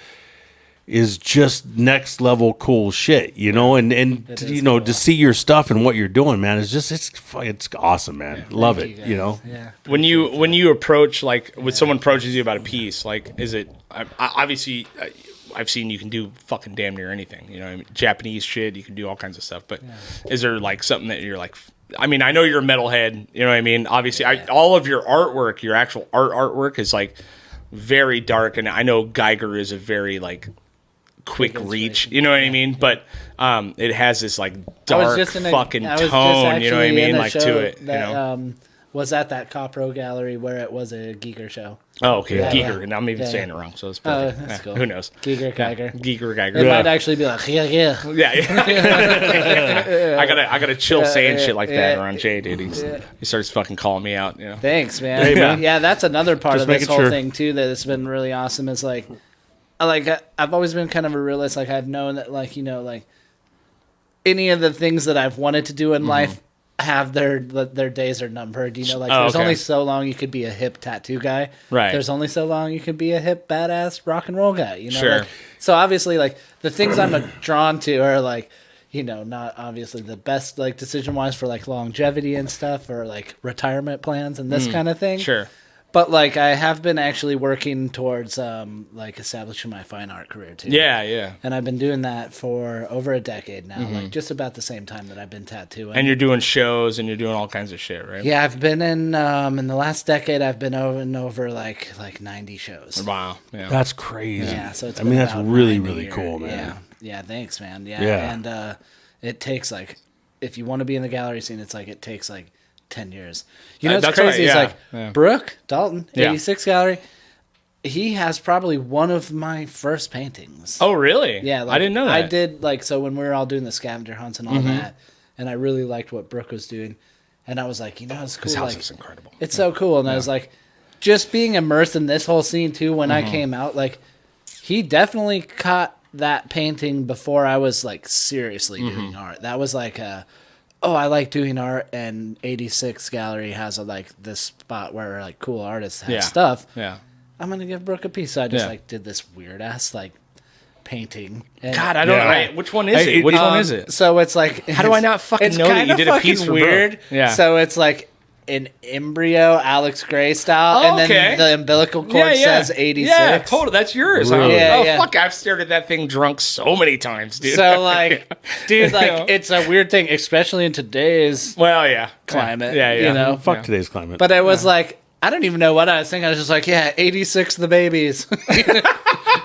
is just next level cool shit, and to see your stuff and what you're doing, man, it's awesome, man. Love it, Yeah. When you approach, like when someone approaches you about a piece, like is it obviously I've seen you can do fucking damn near anything, Japanese shit, you can do all kinds of stuff, but is there like something that you're like, I mean, I know you're a metalhead, you know what I mean, obviously all of your artwork, your actual artwork is like very dark, and I know Geiger is a very like quick reach, you know what I mean, but it has this like dark fucking tone, you know what I mean, like to it, was at that Copro gallery where it was a Giger show. Oh, okay, Yeah, Giger, yeah. and I'm even Yeah, saying yeah. it wrong, so it's perfect. That's cool. Who knows? Giger Geiger. Giger Geiger. It might actually be like, yeah. Yeah. I gotta chill saying shit like that yeah, around Jay, dude. He starts fucking calling me out, Thanks, man. Hey, man. Yeah, that's another part Just of this making whole sure. thing too that has been really awesome. Is like I've always been kind of a realist. Like I've known that like any of the things that I've wanted to do in life have their days are numbered. There's okay. only so long you could be a hip tattoo guy. Right. There's only so long you could be a hip badass rock and roll guy. Sure. Like, so obviously like the things I'm drawn to are like not obviously the best like decision wise for like longevity and stuff or like retirement plans and this kind of thing. Sure. But like I have been actually working towards like establishing my fine art career too. Yeah. And I've been doing that for over a decade now, like just about the same time that I've been tattooing. And you're doing shows and you're doing all kinds of shit, right? Yeah, I've been in the last decade. I've been over like 90 shows. Wow. Yeah. That's crazy. Yeah, so it's I mean, been that's about really 90 really cool, man. Yeah, thanks, man. Yeah, Yeah. and it takes like if you want to be in the gallery scene, it takes like 10 years. You know, it's that's crazy. right, It's yeah, like yeah. Brooke Dalton, Yeah. 86 gallery. He has probably one of my first paintings. Oh, really? Yeah, I didn't know that. I did so when we were all doing the scavenger hunts and all that, and I really liked what Brooke was doing, and I was like, it's cool. His house like, is incredible. it's so cool, and I was like, just being immersed in this whole scene too. When I came out, like, he definitely caught that painting before I was like seriously doing art. That was like I like doing art, and 86 Gallery has this spot where like cool artists have stuff. Yeah. I'm gonna give Brooke a piece. So I just Yeah. did this weird ass painting. And, God, I don't Yeah. know. Which one is it? Which one is it? So it's like, How do I not fucking it's know that you kinda did a piece fucking for Brooke? weird? Yeah. So it's like an embryo Alex Gray style, Oh, and then okay. the umbilical cord says 86. Yeah, totally. That's yours. Huh? Really? Yeah, oh, yeah. fuck. I've stared at that thing drunk so many times, dude. So like, dude, like You know? it's a weird thing, especially in today's well, yeah. climate. Yeah, yeah. You know, Fuck Yeah. today's climate. but it was like. I don't even know what I was thinking. I was just like, yeah, 86 the babies.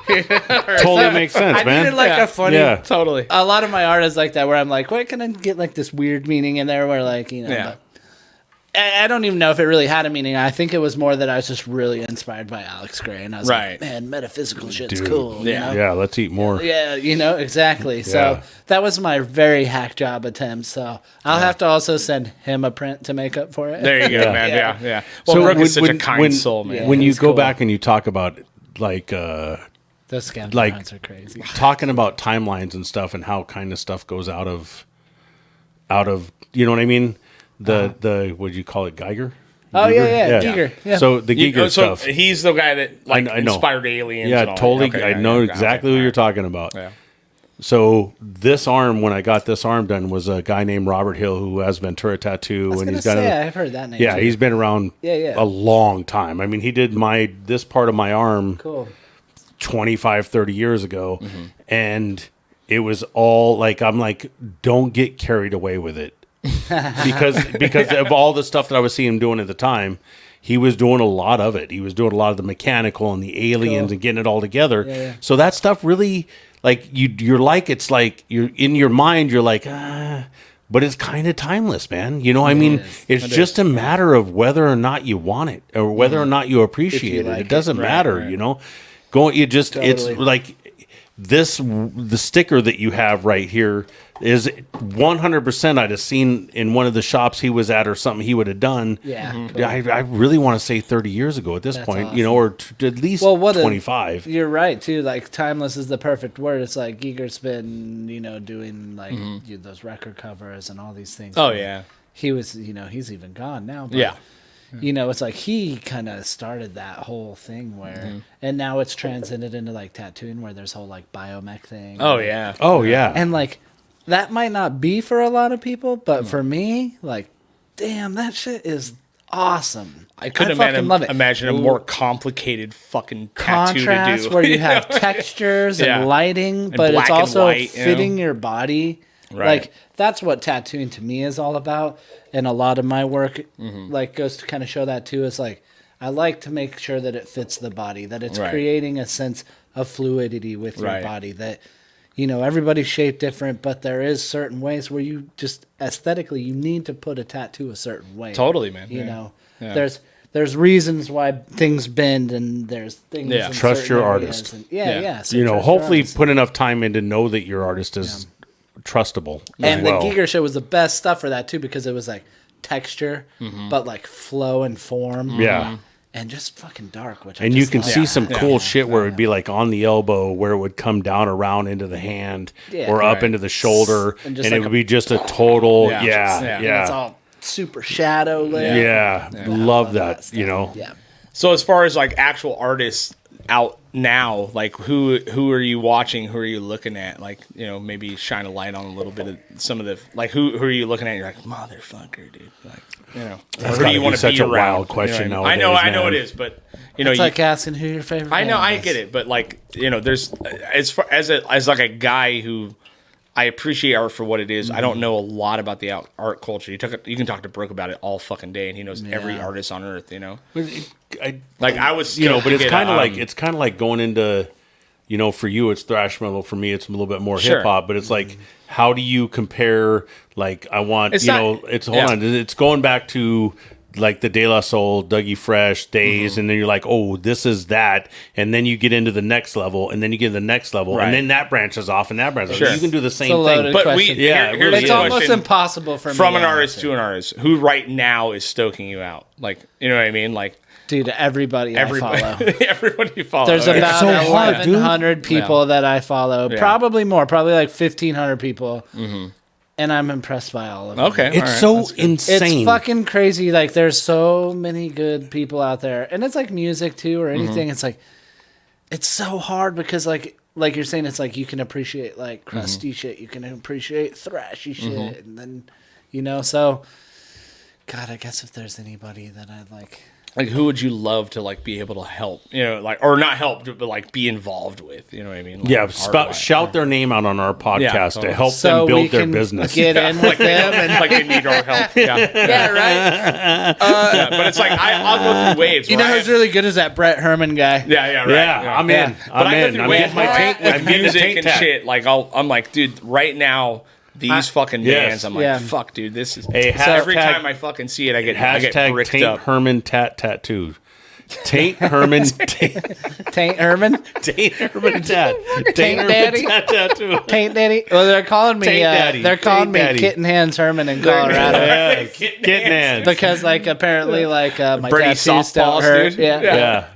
Totally makes sense, I man. needed like Yeah. a funny. Yeah. Totally. A lot of my art is like that, where I'm like, what can I get like this weird meaning in there? Where like Yeah. but I don't even know if it really had a meaning. I think it was more that I was just really inspired by Alex Gray, and I was Right. like, man, metaphysical shit's Dude. cool. You Yeah. know? Yeah, let's eat more. Yeah, exactly. Yeah. So that was my very hack job attempt. So I'll have to also send him a print to make up for it. There you go, Yeah. man. Yeah. Yeah. Well, So Brooke when- is such a when- kind when- soul, man. Yeah. When you it's go cool. back and you talk about Those scavenger like- hunts are crazy. talking about timelines and stuff and how kind of stuff goes out of you know what I mean? The what do you call it, Geiger? Oh, yeah, Giger. Yeah. So the You- Giger so stuff. he's the guy that like I know. inspired aliens. Yeah, and all that. totally. Okay, I yeah, know yeah, exactly okay, who you're all talking about. right. Yeah. So this arm, when I got this arm done, was a guy named Robert Hill who has Ventura Tattoo, I was and gonna he's got say, a, I've heard that name. yeah, too. he's been around Yeah. a long time. I mean, he did this part of my arm cool. 25, 30 years ago, Mm-hmm. and it was all like, I'm like, don't get carried away with it. because of all the stuff that I was seeing him doing at the time, he was doing a lot of it. He was doing a lot of the mechanical and the aliens Cool. and getting it all together. Yeah. So that stuff really, like, you're like, it's like you're in your mind, you're like, but it's kind of timeless, man. You know, I mean, is. it's just a matter of whether or not you want it or whether or not you appreciate it. like It doesn't it. matter, right. you know. It's Totally. like the sticker that you have right here is 100% I'd have seen in one of the shops he was at or something he would have done. Yeah. Mm-hmm. Cool. I really want to say 30 years ago at this That's point, awesome. you know, or at least Well, what 25. You're right too. Like timeless is the perfect word. It's like Giger's been, doing like those record covers and all these things. Oh yeah. He was, he's even gone now. But, Yeah. it's like he kind of started that whole thing where, and now it's transcended into like tattooing where there's whole like biomech thing. Oh yeah. Oh yeah. And like that might not be for a lot of people, but for me, like, damn, that shit is awesome. I couldn't fucking love it. imagine a more complicated fucking tattoo Contrast to do. where you have textures Yeah. and lighting, but black it's and also white, fitting your body. Right. Like that's what tattooing to me is all about, and a lot of my work Mm-hmm. like goes to kind of show that too. Is like I like to make sure that it fits the body, that it's Right. creating a sense of fluidity with Right. your body. That everybody's shaped different, but there is certain ways where you just aesthetically you need to put a tattoo a certain way. Totally, man. You Yeah. know, Yeah. there's reasons why things bend, and there's things. Yeah. in Trust certain your areas, artist. and- Yeah. yeah. So You know, trust your hopefully artist. put enough time in to know that your artist is trustable as And well. the Giger show was the best stuff for that too, because it was like texture, but like flow and form. Yeah. And just fucking dark, which And I you just can love. see some Yeah. cool shit where it'd be like on the elbow, where it would come down around into the hand Yeah. or up Right. into the shoulder, And and, just it like would a- be just a total, Yeah. yeah, Yeah. And yeah, it's all super shadow lit. yeah. I Love that, stuff. you know. Yeah. So as far as like actual artists out now, like who are you watching? Who are you looking at? Like, you know, maybe shine a light on a little bit of some of the, like, who are you looking at? You're like, motherfucker, dude. Like, you know, who do you want to be such a around? wild question You know what I mean? nowadays, I know man. it is, but you know, It's like asking who your favorite. I know, band I is. get it, but like, you know, there's as like a guy who I appreciate art for what it is. I don't know a lot about the art culture. You can talk to Brooke about it all fucking day, and he knows every artist on earth. You know, I was, you know, but it's kind of like like going into, you know, for you it's thrash metal, for me it's a little bit more Sure. hip hop, but it's like, how do you compare? Like, I want, It's you not- know, it's hold on, it's going back to like the De La Soul, Dougie Fresh days, and then you're like, oh, this is that, and then you get into the next level, and then you get to the next level, Right. and then that branches off, and that branches off. Sure. You can do the It's same a thing, loaded But question. Yeah, here's really It's the almost question. impossible for me From an to artist answer. to an artist, who right now is stoking you out? Like, you know what I mean? Like Dude, everybody I follow. everybody you follow. There's Okay. about so hard, dude. 1,100 people that I follow. Yeah. Probably more. Probably like 1,500 people. And I'm impressed by all of them. Okay, it's all right, so that's good. insane. It's fucking crazy. Like, there's so many good people out there. And it's like music, too, or anything. It's like, it's so hard because, like you're saying, it's like you can appreciate, like, crusty shit. You can appreciate thrashy shit. And then, you know, so, God, I guess if there's anybody that I like. Like, who would you love to like be able to help? You know, like, or not help, but like be involved with. You know what I mean? Like, Yeah, art-wise. shout their name out on our podcast totally. to help So them we build their can business. get in with them. And, like they need our help. Yeah, yeah, right? yeah. But it's like I'll go through waves. You where know I who's have- really good is that Brett Herman guy. Yeah, yeah, right. Yeah, I'm in. But I go I'm through in. waves I'm getting my where taint. with I'm getting the music taint and tat. shit. Like I'm like, dude, right now these fucking Yes. bands. I'm like, Yeah. fuck, dude, this is. Hey, so every hashtag- time I fucking see it, I get Hashtag bricked Taint up. Herman tattoo. Taint Herman Taint Herman? Taint Herman tat. Taint Daddy? tattoo. Taint Daddy? Well, they're calling me. Taint Daddy. They're calling Taint me Daddy. Kitten Hands Herman in Colorado. Yeah, getting hands. Because, like, apparently, like, my Birdie tattoos softballs, don't hurt. dude. Yeah. Yeah.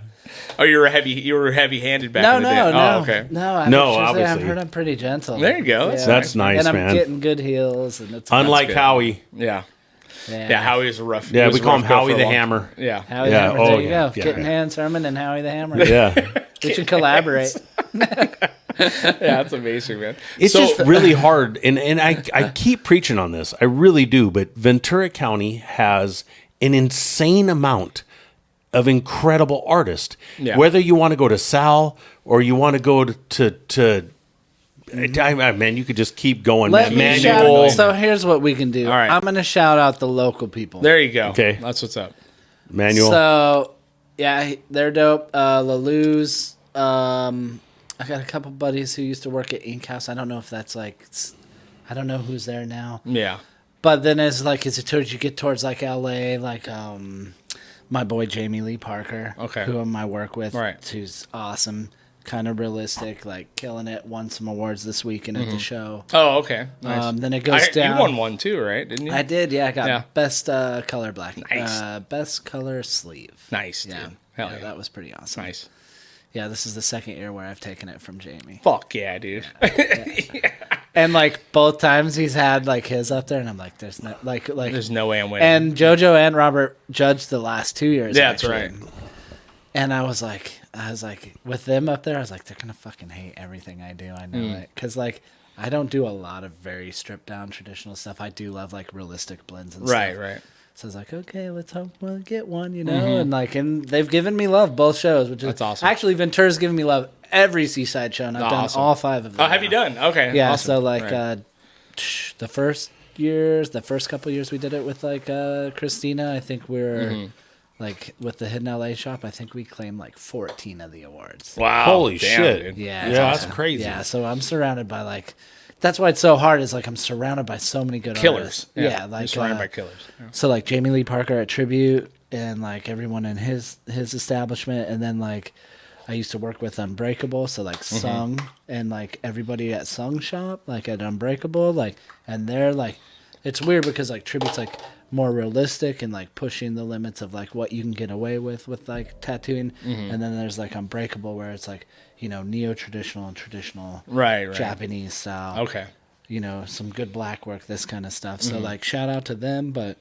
Oh, you were heavy-handed back No, in the no, day. no. Oh, okay. No, I've obviously. heard I'm pretty gentle. There you go. That's That's nice, and I'm man. getting good heels. And it's Unlike good. Howie. Yeah. yeah. Yeah, Howie's a rough. Yeah, he was we a call him rough go Howie for a the long- Hammer. Yeah. Howie Yeah, the Hammer. oh, There you yeah, go. yeah. Kitten Hands Herman and Howie the Hammer. Yeah. We should collaborate. Yeah, that's amazing, man. It's So- just really hard. And I keep preaching on this. I really do. But Ventura County has an insane amount of incredible artists. Yeah. Whether you want to go to Sal or you want to go to man, you could just keep going. Let me man. shout Manual. So here's what we can do. All right. I'm going to shout out the local people. There you go. Okay. That's what's up. Manual. So, yeah, they're dope. Laluz. I got a couple buddies who used to work at Ink House. I don't know if that's like, I don't know who's there now. Yeah. But then as it towards you get towards like LA, like my boy Jamie Lee Parker, Okay. who I work with, Right. who's awesome, kind of realistic, like killing it. Won some awards this weekend at the show. Oh, okay. Nice. Then it goes down. You won one too, right? Didn't you? I did, yeah. I got Yeah. best color black, Nice. Best color sleeve. Nice, Yeah, dude. Hell yeah, yeah. that was pretty awesome. Nice. Yeah, this is the second year where I've taken it from Jamie. Fuck yeah, dude. And like both times he's had like his up there, and I'm like, there's no like There's no way I'm winning. And JoJo and Robert judged the last 2 years. Yeah, that's actually. right. And I was like, with them up there, I was like, they're gonna fucking hate everything I do. I know it, because like I don't do a lot of very stripped down traditional stuff. I do love like realistic blends and Right, stuff. right. So I was like, okay, let's hope we'll get one, you know, and they've given me love both shows, which is That's awesome. Actually, Ventura's given me love every Seaside show, and I've Awesome. done all 5 of them. Oh, have you now. done? Okay. Yeah, awesome. so like Right. the first couple years we did it with like Christina. I think we're like with the Hidden LA shop. I think we claimed like 14 of the awards. Wow. Holy damn, shit. dude. Yeah, Yeah, it's that's awesome. crazy. Yeah, so I'm surrounded by like. That's why it's so hard. Is like I'm surrounded by so many good Killers. artists. Yeah, Yeah, You're like surrounded by killers. Yeah. so like Jamie Lee Parker at Tribute and like everyone in his establishment, and then like I used to work with Unbreakable, so like Sung and like everybody at Sung Shop, like at Unbreakable, like, and they're like, it's weird because like Tribute's like more realistic and like pushing the limits of like what you can get away with like tattooing, and then there's like Unbreakable where it's like, you know, neo-traditional and traditional Right, right. Japanese style. Okay. You know, some good black work, this kind of stuff. So like shout out to them, but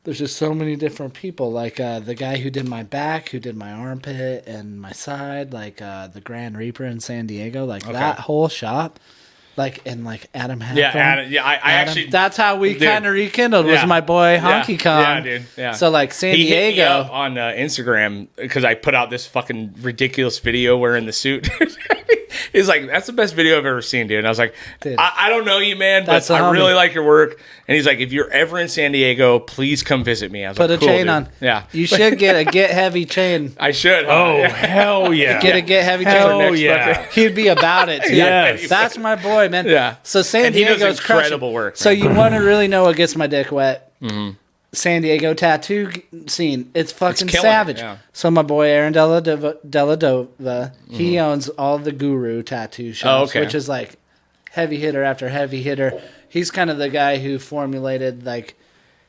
there's just so many different people. Like the guy who did my back, who did my armpit and my side, like the Grand Reaper in San Diego, like that whole shop. Like, and like Adam Hathorn. I actually... That's how we Dude. kind of rekindled was Yeah. my boy Honky Kong. Yeah, dude. Yeah. So like San He hit me Diego. up on Instagram because I put out this fucking ridiculous video wearing the suit. He's like, that's the best video I've ever seen, dude. And I was like, Dude. I don't know you, man, but That's a I homie. really like your work. And he's like, if you're ever in San Diego, please come visit me. I was Put like, a cool, chain dude. on. Yeah. You should get a Get Heavy chain. I should. Oh, Yeah. hell yeah. Get a Get Heavy chain. Hell next yeah. fucking- He'd be about it too. Yes. That's my boy, man. Yeah. So San And he does Diego's incredible crushing. work, So man. you want to really know what gets my dick wet? San Diego tattoo scene. It's fucking killing it, savage. yeah. So my boy Aaron Deladova, he owns all the Guru tattoo shops, okay. which is like heavy hitter after heavy hitter. He's kind of the guy who formulated like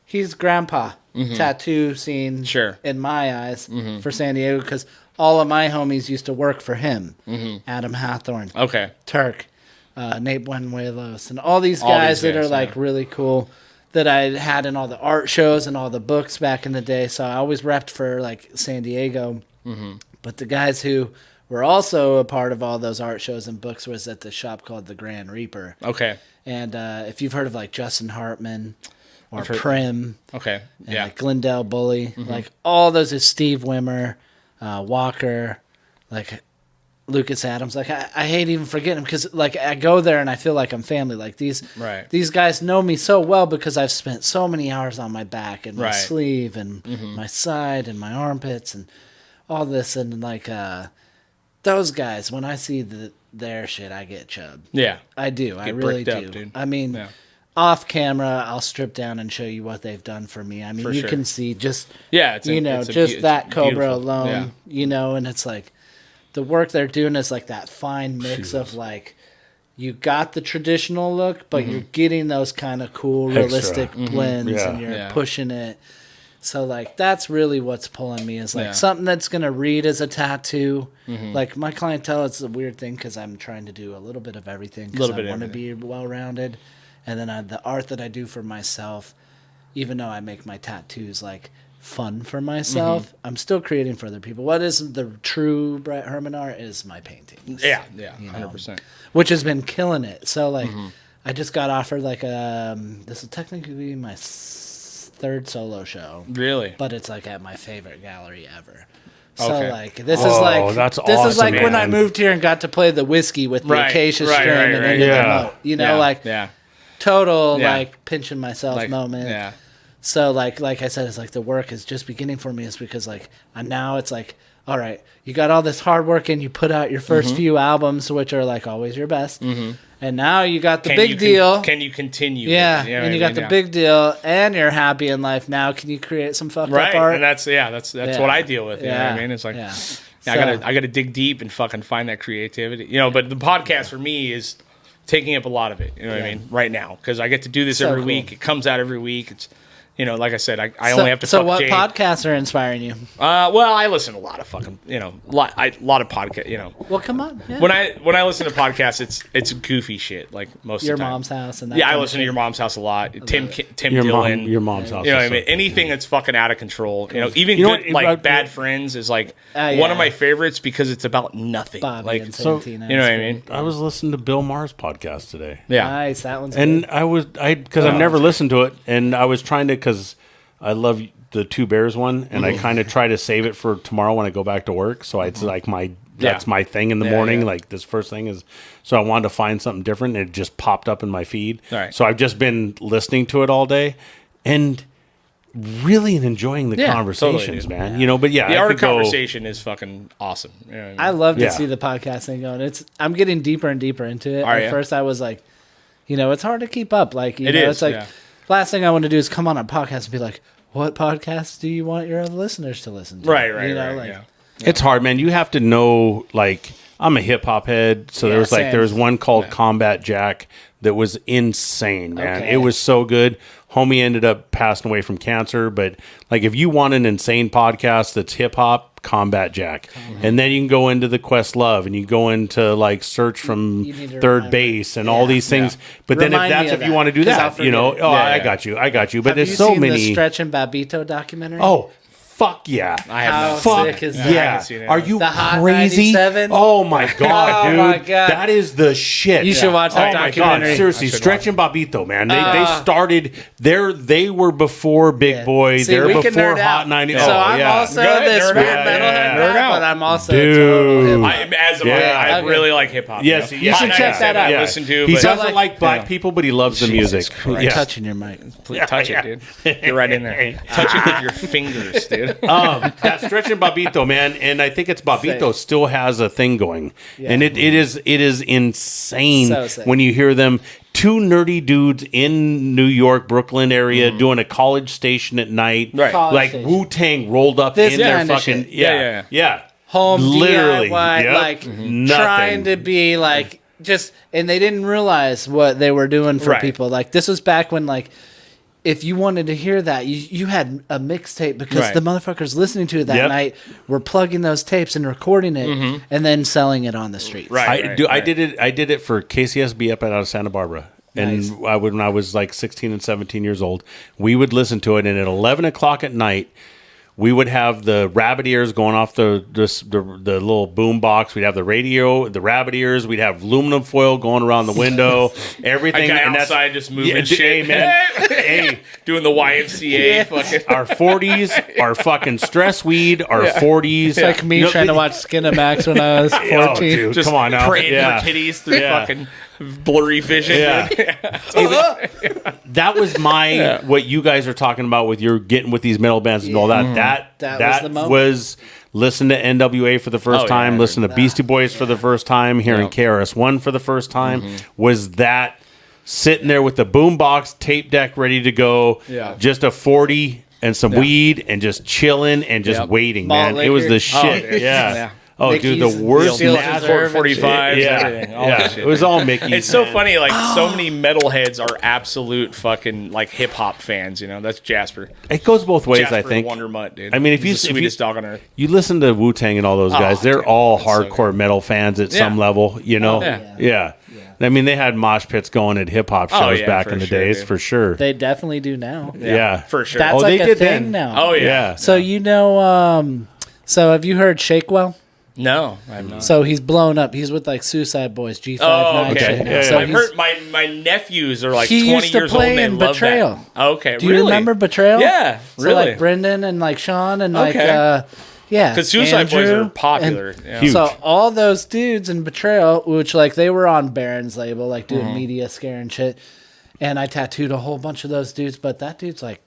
he's grandpa tattoo scene Sure. in my eyes for San Diego because all of my homies used to work for him. Adam Hathorn, Okay. Turk, Nate Buenuelos, and all these All guys these that guys, are like yeah. really cool that I had in all the art shows and all the books back in the day. So I always repped for like San Diego. But the guys who were also a part of all those art shows and books was at the shop called the Grand Reaper. Okay. And if you've heard of like Justin Hartman or I've heard- Prim, Okay. and Yeah. like Glendale Bully, like all those is Steve Wimmer, Walker, like Lucas Adams. Like I hate even forgetting him because like I go there and I feel like I'm family. Like these guys know me so well because I've spent so many hours on my back and my Right. sleeve and my side and my armpits and all this and like those guys. When I see their shit, I get chub. Yeah. I do. I Get really bricked do. up, dude. I mean, Yeah. off camera, I'll strip down and show you what they've done for me. I mean, For you sure. can see just Yeah. It's you know it's just it's that Cobra beautiful. alone. Yeah. You know, and it's like the work they're doing is like that fine mix of like you got the traditional look, but you're getting those kind of cool, realistic blends, Yeah. and you're Yeah. pushing it. So like that's really what's pulling me is like Yeah. something that's gonna read as a tattoo. Like my clientele, it's a weird thing because I'm trying to do a little bit of everything because Little I bit of want to be well rounded. And then the art that I do for myself, even though I make my tattoos like fun for myself, I'm still creating for other people. What is the true Brett Herman art is my paintings. Yeah. Yeah. 100%. Which has been killing it. So like I just got offered like this will technically be my third solo show, Really? but it's like at my favorite gallery ever. So Okay. like this is Oh, like that's this is awesome, like when I man. moved here and got to play the whiskey with the Right, acacia right, string right, and right. then the Yeah. remote. You know, Yeah. like Yeah. total Yeah. like pinching myself moment. Yeah. So like I said, it's like the work is just beginning for me. Is because like now it's like, all right, you got all this hard work and you put out your first few albums, which are like always your best, and now you got the big deal. Can you continue? Yeah, You know and what you I got mean? the Yeah. big deal, and you're happy in life. Now, can you create some fucked Right, up art? and that's Yeah. what I deal with. You know what I Yeah. mean? It's like Yeah. I gotta dig deep and fucking find that creativity. You know, but the podcast for me is taking up a lot of it. You know what I mean? Right now, because I get to do this So every cool. week. It comes out every week. It's like I said, I only have to. So fuck what Jay. podcasts are inspiring you? Well, I listen to a lot of fucking lot of podcasts. Well, come on. Yeah. When I listen to podcasts, it's goofy shit like most Your of the time. mom's house and that Yeah, I kind of listen to shit. Your Mom's House a lot. Tim Your Dillon. mom's house. You know what is I mean? so- Anything that's fucking out of control. Even You know good, what, like I- Bad Friends is like Yeah. one of my favorites because it's about nothing. Bobby like, and so- Santino. you know what I mean? I was listening to Bill Maher's podcast today. Yeah. Nice. That one's And good. because I've never listened to it, and I was trying to, because I love the Two Bears one, and I kind of try to save it for tomorrow when I go back to work. So it's like that's my thing in the morning. yeah. Like this first thing is, so I wanted to find something different, and it just popped up in my feed. All right. So I've just been listening to it all day, and really enjoying the Yeah, conversations, totally, man. You know, but yeah, The I art could of go- conversation is fucking awesome. You know what I I mean? love to Yeah. see the podcast thing going. I'm getting deeper and deeper into it. Are At ya? first, I was like, it's hard to keep up. Like, It know, is, it's like yeah. last thing I want to do is come on a podcast and be like, what podcast do you want your other listeners to listen to? Right, You know, right. like, Yeah. It's hard, man. You have to know, like, I'm a hip hop head, so Yeah, there same. was one called Combat Jack that was insane, man. Okay. It was so good. Homie ended up passing away from cancer, but like, if you want an insane podcast that's hip hop, Combat Jack. And then you can go into the Questlove, and you go into like Search from You need to Third remind me. Base and all these things. But then Remind if me that's of if you that, want to do 'cause I'll that, forget it. I got you. But Have there's you so seen the many. Stretch and Babito documentary? Oh, fuck yeah. I have How not. Fuck sick is that? I yeah. haven't seen it. Are you The Hot crazy? 97? Oh my god, Oh dude. my God. That is the shit. You should watch that Oh my documentary. god, seriously, I should Stretch and Babito, man. They started they were before Big Yeah. Boy. See, They're we can before nerd Hot out. 90. So oh, I'm yeah. also Go ahead, this nerd weird out. metalhead Yeah. Nerd guy, out. but I'm also Dude. a total hip-hop. Yeah. I really like hip hop. Yes, you, know? you Hot should check that 97 out. I Yeah. listen to. He but doesn't like black people, but he loves the music. Christ. Yeah. Touching your mic. Please touch it, dude. Get right in there. Touch it with your fingers, dude. That Stretch and Babito, man, and I think it's Babito Sick. still has a thing going, and it is insane So sick. when you hear them. Two nerdy dudes in New York, Brooklyn area, doing a college station at night, Right. College like station. Wu-Tang rolled up This in their kinda fucking shit. yeah. Home Literally, DIY, yep. like Nothing. trying to be like just, and they didn't realize what they were doing for Right. people. Like this was back when like, if you wanted to hear that, you had a mixtape because Right. the motherfuckers listening to it that Yep. night were plugging those tapes and recording it and then selling it on the streets. Right. I did it for KCSB up out of Santa Barbara. Nice. And when I was like 16 and 17 years old, we would listen to it. And at 11 o'clock at night, we would have the rabbit ears going off the little boom box. We'd have the radio, the rabbit ears. We'd have aluminum foil going around the window. Everything. A guy and that's- outside just moving Yeah, shit. Hey, man. Hey, Doing the YMCA. Fucking. our 40s, our fucking stress weed, our 40s. It's like me You know, trying to watch Skinamax when I was 14. Oh, dude, Just come on now. praying Yeah. for titties through Yeah. fucking blurry vision. Yeah. dude. That was my what you guys are talking about with your getting with these metal bands and all that. That was That the moment. was listen to NWA for the first Oh, yeah, time, I listen to Beastie Boys for the first time, hearing KRS-One for the first time. Was that sitting there with the boombox tape deck ready to go? Yeah. Just a 40 and some weed and just chilling and just Yep. waiting, Malt man. It was liquor. the shit. dude. yeah. Yeah. Oh, dude, Mickey's the worst Steel nasty. Reserve. 45s, Yeah, everything. All that yeah. shit. It was all Mickey. It's so funny, like so many metalheads are absolute fucking like hip hop fans. You know, that's Jasper. It goes both ways, Jasper I think. Wonder Mutt, dude. I mean, if He's you- the if you- sweetest dog on earth. You listen to Wu-Tang and all those guys, they're dude, all that's so hardcore metal fans at some Yeah. level, you know? Yeah. I mean, they had mosh pits going at hip-hop shows Oh, yeah, back for in the sure, days, dude. for sure. They definitely do now. Yeah. For sure. That's Oh, like they a did thing then. now. Oh yeah. Yeah. So you know, so have you heard Shakewell? No, I'm not. So he's blown up. He's with like Suicide Boys, G59 Oh, okay. shit now. Yeah, So I've he's- heard my nephews are like He 20 used to years old play and they in love Betrayal. that. Okay, Do you remember Betrayal? Yeah, So really. like Brendan and like Sean and like Okay. yeah, Because Suicide Boys Andrew are popular. and- Yeah. Huge. So all those dudes in Betrayal, which like they were on Baron's label, like doing media scare and shit, and I tattooed a whole bunch of those dudes, but that dude's like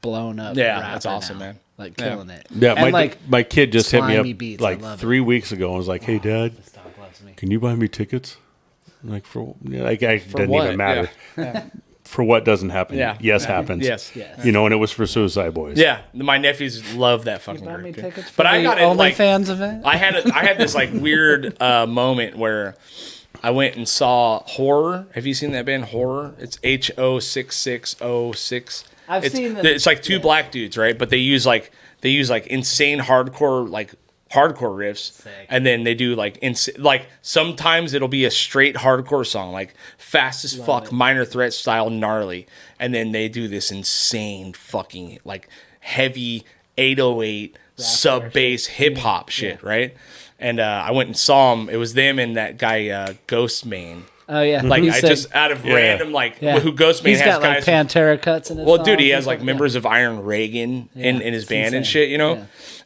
blown up. Yeah, rapper that's awesome, now. man. Like Yeah. killing it. Yeah, and my kid just hit me slimy up beats, I like love it. 3 weeks ago and was like, "Hey, Dad, This dog loves me. can you buy me tickets?" I'm like, for like, it didn't what? even matter. For what doesn't happen. Yeah. Yes happens. Yes. Yes. You know, and it was for Suicide Boys. Yeah, my nephews love that fucking Buy me group. dude. tickets for But I the got it like OnlyFans event. I had this like weird moment where I went and saw Horror. Have you seen that band Horror? It's HO6606. I've seen them. It's like two black dudes, right? But they use like insane hardcore riffs, and then they do like sometimes it'll be a straight hardcore song, like fast as fuck, Minor Threat style, gnarly, and then they do this insane fucking like heavy 808 sub bass hip hop shit, right? And I went and saw them. It was them and that guy Ghostman. Oh yeah, Like He's I sick. just out of random like Yeah. who Ghostman He's has got like guys. Pantera cuts in his Well, dude, songs he and has like stuff, members of Iron Reagan in his it's band and insane. shit, you know? Yeah.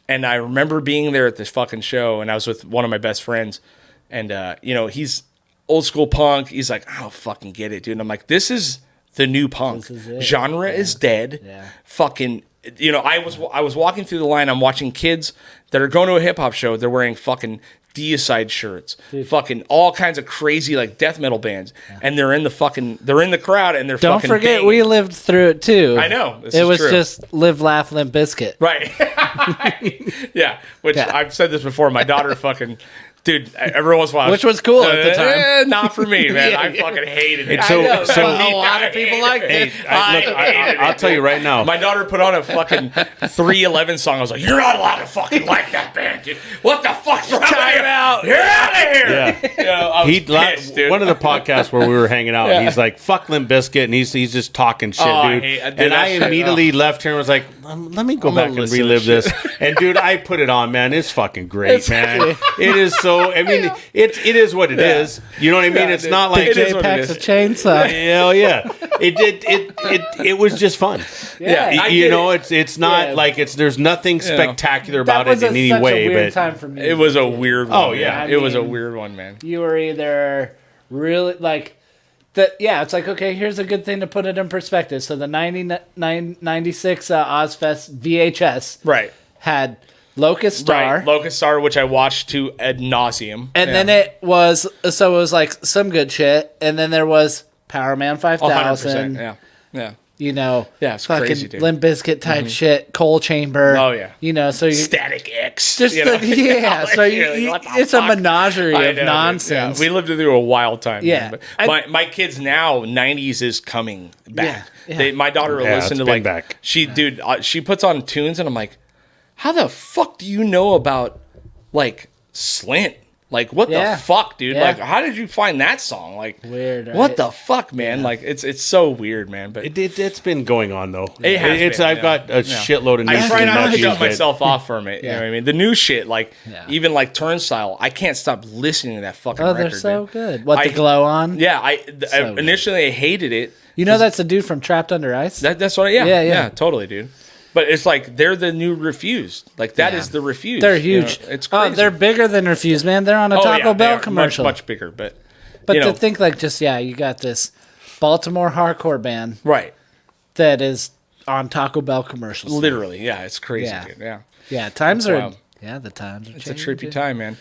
And I remember being there at this fucking show, and I was with one of my best friends, and, you know, he's old school punk. He's like, I don't fucking get it, dude. And I'm like, this is the new punk. This is it. Genre is dead. Yeah. Fucking, you know, I was walking through the line. I'm watching kids that are going to a hip hop show. They're wearing fucking Deicide shirts, fucking all kinds of crazy like death metal bands, and they're in the crowd and they're Don't fucking forget, banging. we lived through it too. I know, this it is was true. just Live, Laugh, Limp Bizkit. Right. Yeah. Which Yeah. I've said this before. My daughter fucking Dude, every once in a while. Which was cool at the time. Not for me, man. Yeah, I yeah. fucking hated it. So- I know, so- a lot of people like Hey, it. I'll tell you right now. My daughter put on a fucking 311 song. I was like, "You're not allowed to fucking like that band, dude. What the fuck's wrong with you? out. You're out of here." Yeah. You know, I was pissed, dude. One of the podcasts where we were hanging out, Yeah. he's like, "Fuck Limp Bizkit," and he's just talking shit, Oh, I dude. hate- dude, and that I shit, immediately left here and was like, "Let me go I'm back gonna and listen to relive shit. this." And dude, I put it on, man. It's fucking great, man. It is so. I mean, it is what it is. You know what I mean? Yeah, it's dude. not like It is J what packs it a is. chainsaw. hell yeah. It was just fun. Yeah, I You get know, it. it's not Yeah. like there's nothing spectacular That about was it in any such way, a weird but time for me. It was a weird one. Oh, yeah. man. I It was a mean- weird one, man. You were either really like the it's like, okay, here's a good thing to put it in perspective. So the 96 Ozfest VHS Right. had Locust Star. Right. Locust Star, which I watched to ad nauseum. And then it was like some good shit, and then there was Power Man 5000. 100%. Yeah. Yeah. You know, Yeah, it's fucking crazy, dude. Limp Bizkit type shit, Coal Chamber. Oh, yeah. You know, so you Static X. just you know? yeah. So You're you, like, what the it's a fuck? menagerie I of know, dude. nonsense. Yeah, we lived through a wild time. Yeah. man. I- But my kids now, 90s is coming back. Yeah, yeah. My daughter will Yeah, listen it's to been like back. she puts on tunes, and I'm like, how the fuck do you know about like Slint? Like, what Yeah. the fuck, dude? Yeah. Like, how did you find that song? Like, Weird, right? What the fuck, man? Like, it's so weird, man. But it's been going on though. It has been, I've yeah. got a shitload of new I try not to nephews shut that- myself off from it. You know what I mean? The new shit, like Yeah. even like Turnstile, I can't stop listening to that fucking Oh, record. they're so dude. good. What, I- the glow on? Yeah, So good. initially I hated it. You know that's a dude from Trapped Under Ice? That's what. Yeah, Yeah, yeah, yeah. totally, dude. But it's like they're the new Refused. Like that is Yeah. the Refused. They're you know? huge. It's Oh, crazy. they're bigger than Refused, man. They're on a Oh, Taco yeah, they Bell are commercial. much bigger. But But you to know, think like just you got this Baltimore hardcore band right, that is on Taco Bell commercials. literally, yeah, it's crazy, Yeah. dude. Yeah. Yeah, times That's are wild. the times are It's a changing. trippy time, man.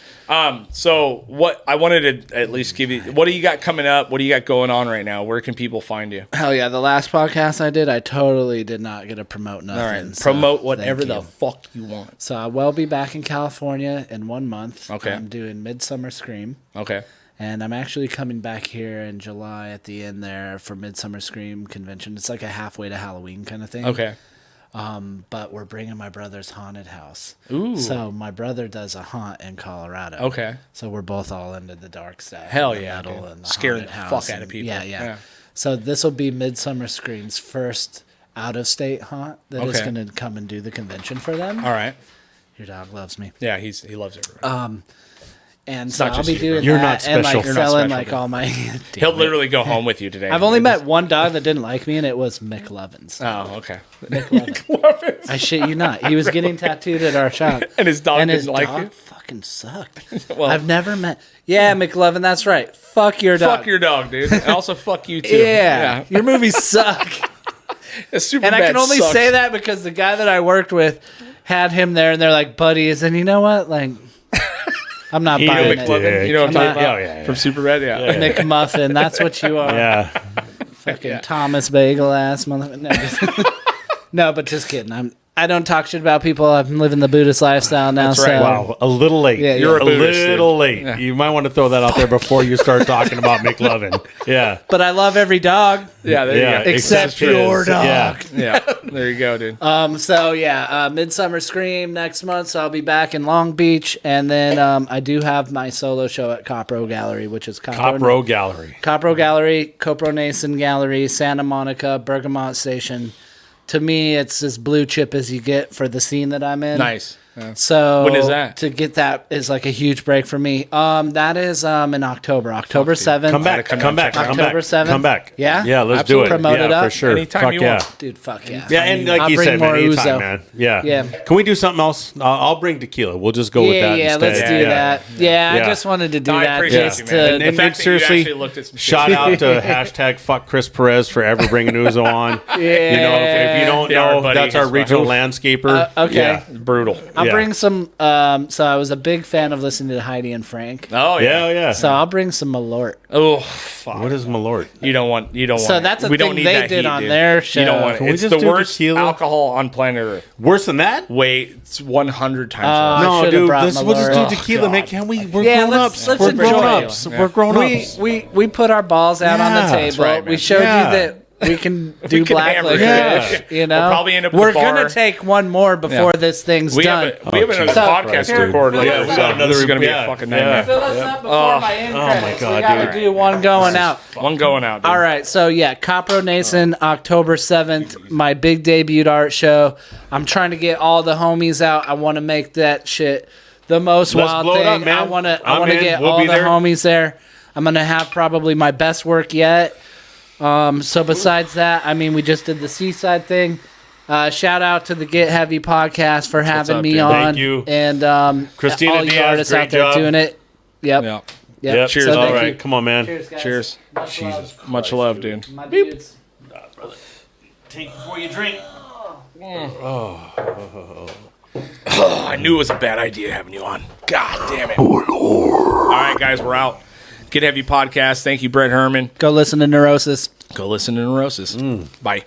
So what I wanted to at least give you, what do you got coming up? What do you got going on right now? Where can people find you? Hell yeah, the last podcast I did, I totally did not get to promote nothing. All right, so promote whatever thank the you. fuck you want. So I will be back in California in 1 month. Okay. I'm doing Midsummer Scream. Okay. And I'm actually coming back here in July at the end there for Midsummer Scream convention. It's like a halfway to Halloween kind of thing. Okay. But we're bringing my brother's haunted house. Ooh. So my brother does a haunt in Colorado. Okay. So we're both all into the dark stuff. Hell and the yeah, metal dude. and the Scaring haunted the house fuck out of and- people. Yeah, yeah. Yeah. So this will be Midsummer Scream's first out-of-state haunt that is Okay. going to come and do the convention for them. All right. Your dog loves me. Yeah, he loves everybody. And so not I'll just be you, doing bro. You're that not and like special. You're not selling special, like dude. all my. He'll Damn it. literally go home with you today. I've only met one dog that didn't like me, and it was Mick Lovins. Oh, okay. I shit you not. He was getting tattooed at our shop, And his dog and his didn't like dog you? fucking sucked. Well- I've never met. Yeah, McLovin, that's right. Fuck your dog. Fuck your dog, dude. And also fuck you too. Yeah, your movies suck. Super And I can only say that because the guy that I worked with had him there, and they're like buddies. And you know what? Like, I'm not buying it. McLovin. You know what I'm I'm talking not- about? yeah, yeah. From Superbad? Yeah. Nick Muffin, that's what you are. Yeah. Fucking Thomas Bagel ass motherfucker. No, no, but just kidding. I don't talk shit about people. I'm living the Buddhist lifestyle now. That's right. So Wow, a little late. Yeah, You're a a Buddhist, dude. little late. You might want to throw that out there before you start talking about McLovin. Yeah. But I love every dog. Yeah, there Yeah, you go. Except his. your dog. Yeah. Yeah, there you go, dude. So yeah, Midsummer Scream next month. So I'll be back in Long Beach, and then I do have my solo show at Copro Gallery, which is Copro Gallery. Copro Gallery, Copro Nason Gallery, Santa Monica, Bergamot Station. To me, it's as blue chip as you get for the scene that I'm in. Nice. Yeah. So When is that? To get that is like a huge break for me. That is in October, October 7th. Come back. Come back. Come October back. 7th. Come back. Yeah? Yeah, let's Absolutely. do it. Promote yeah, it up. for sure. Anytime Fuck you yeah. want. Dude, fuck yeah. Yeah, and like I'll you bring said, man, more anytime, ouzo. man. Yeah. Yeah. Can we do something else? I'll bring tequila. We'll just go with that Yeah, instead. let's do that. Yeah, Yeah. I just wanted to do No, I that appreciate just you, to. man. And The fact that you seriously, actually looked at some shit. shout out to hashtag fuck Chris Perez for ever bringing Uzo on. Yeah. You know, if you don't Yeah, our know, buddy that's our is regional fine. landscaper. Okay. Yeah. Brutal. I'm I'll Yeah. bring some. So I was a big fan of listening to Heidi and Frank. Oh Yeah, yeah. So I'll bring some Malort. Oh, fuck. What is Malort? You don't want. So want that's it. a We don't thing need they that did heat, on dude. their You don't show. want it. Can we It's just the do worst tequila? alcohol on planet Earth. Worse than that? Wait, it's 100 times I No, should've dude. brought We'll just do Malort. tequila. Oh, Man, God. can we? We're Yeah, grown let's- ups. let's We're enjoy grown it. ups. Yeah. We're grown We, ups. we put our balls out on the Yeah. table. That's right, man. We showed Yeah. you that we can do We can black hammer licorice. it. You know, We'll probably end up at We're the bar. gonna take one more before Yeah. this thing's We done. have another Jesus podcast Christ, to dude. record Fill later. us So up. this is Another- going to be yeah, a fucking yeah. nightmare. Fill us up before my end my credits. God, we gotta dude. do one going out. One going out, dude. All right, so yeah, Copro Nason, October 7th, my big debut art show. I'm trying to get all the homies out. I want to make that shit the most Let's wild blow it thing. up, man. I want to I'm in. get We'll all be the there. homies there. I'm gonna have probably my best work yet. So besides that, I mean, we just did the Seaside thing. Shout out to the Get Heavy podcast for having up, me dude. on. Thank you. And Christina all you Diaz, artists great out there job. doing it. Yep. Yeah. Yep. Cheers, So All thank right. you. Come on, man. Cheers, guys. Cheers. Much love. Much love, dude. My dudes. Take before you drink. I knew it was a bad idea having you on. God damn it. All right, guys, we're out. Get Heavy Podcast. Thank you, Brett Herman. Go listen to Neurosis. Go listen to Neurosis. Bye.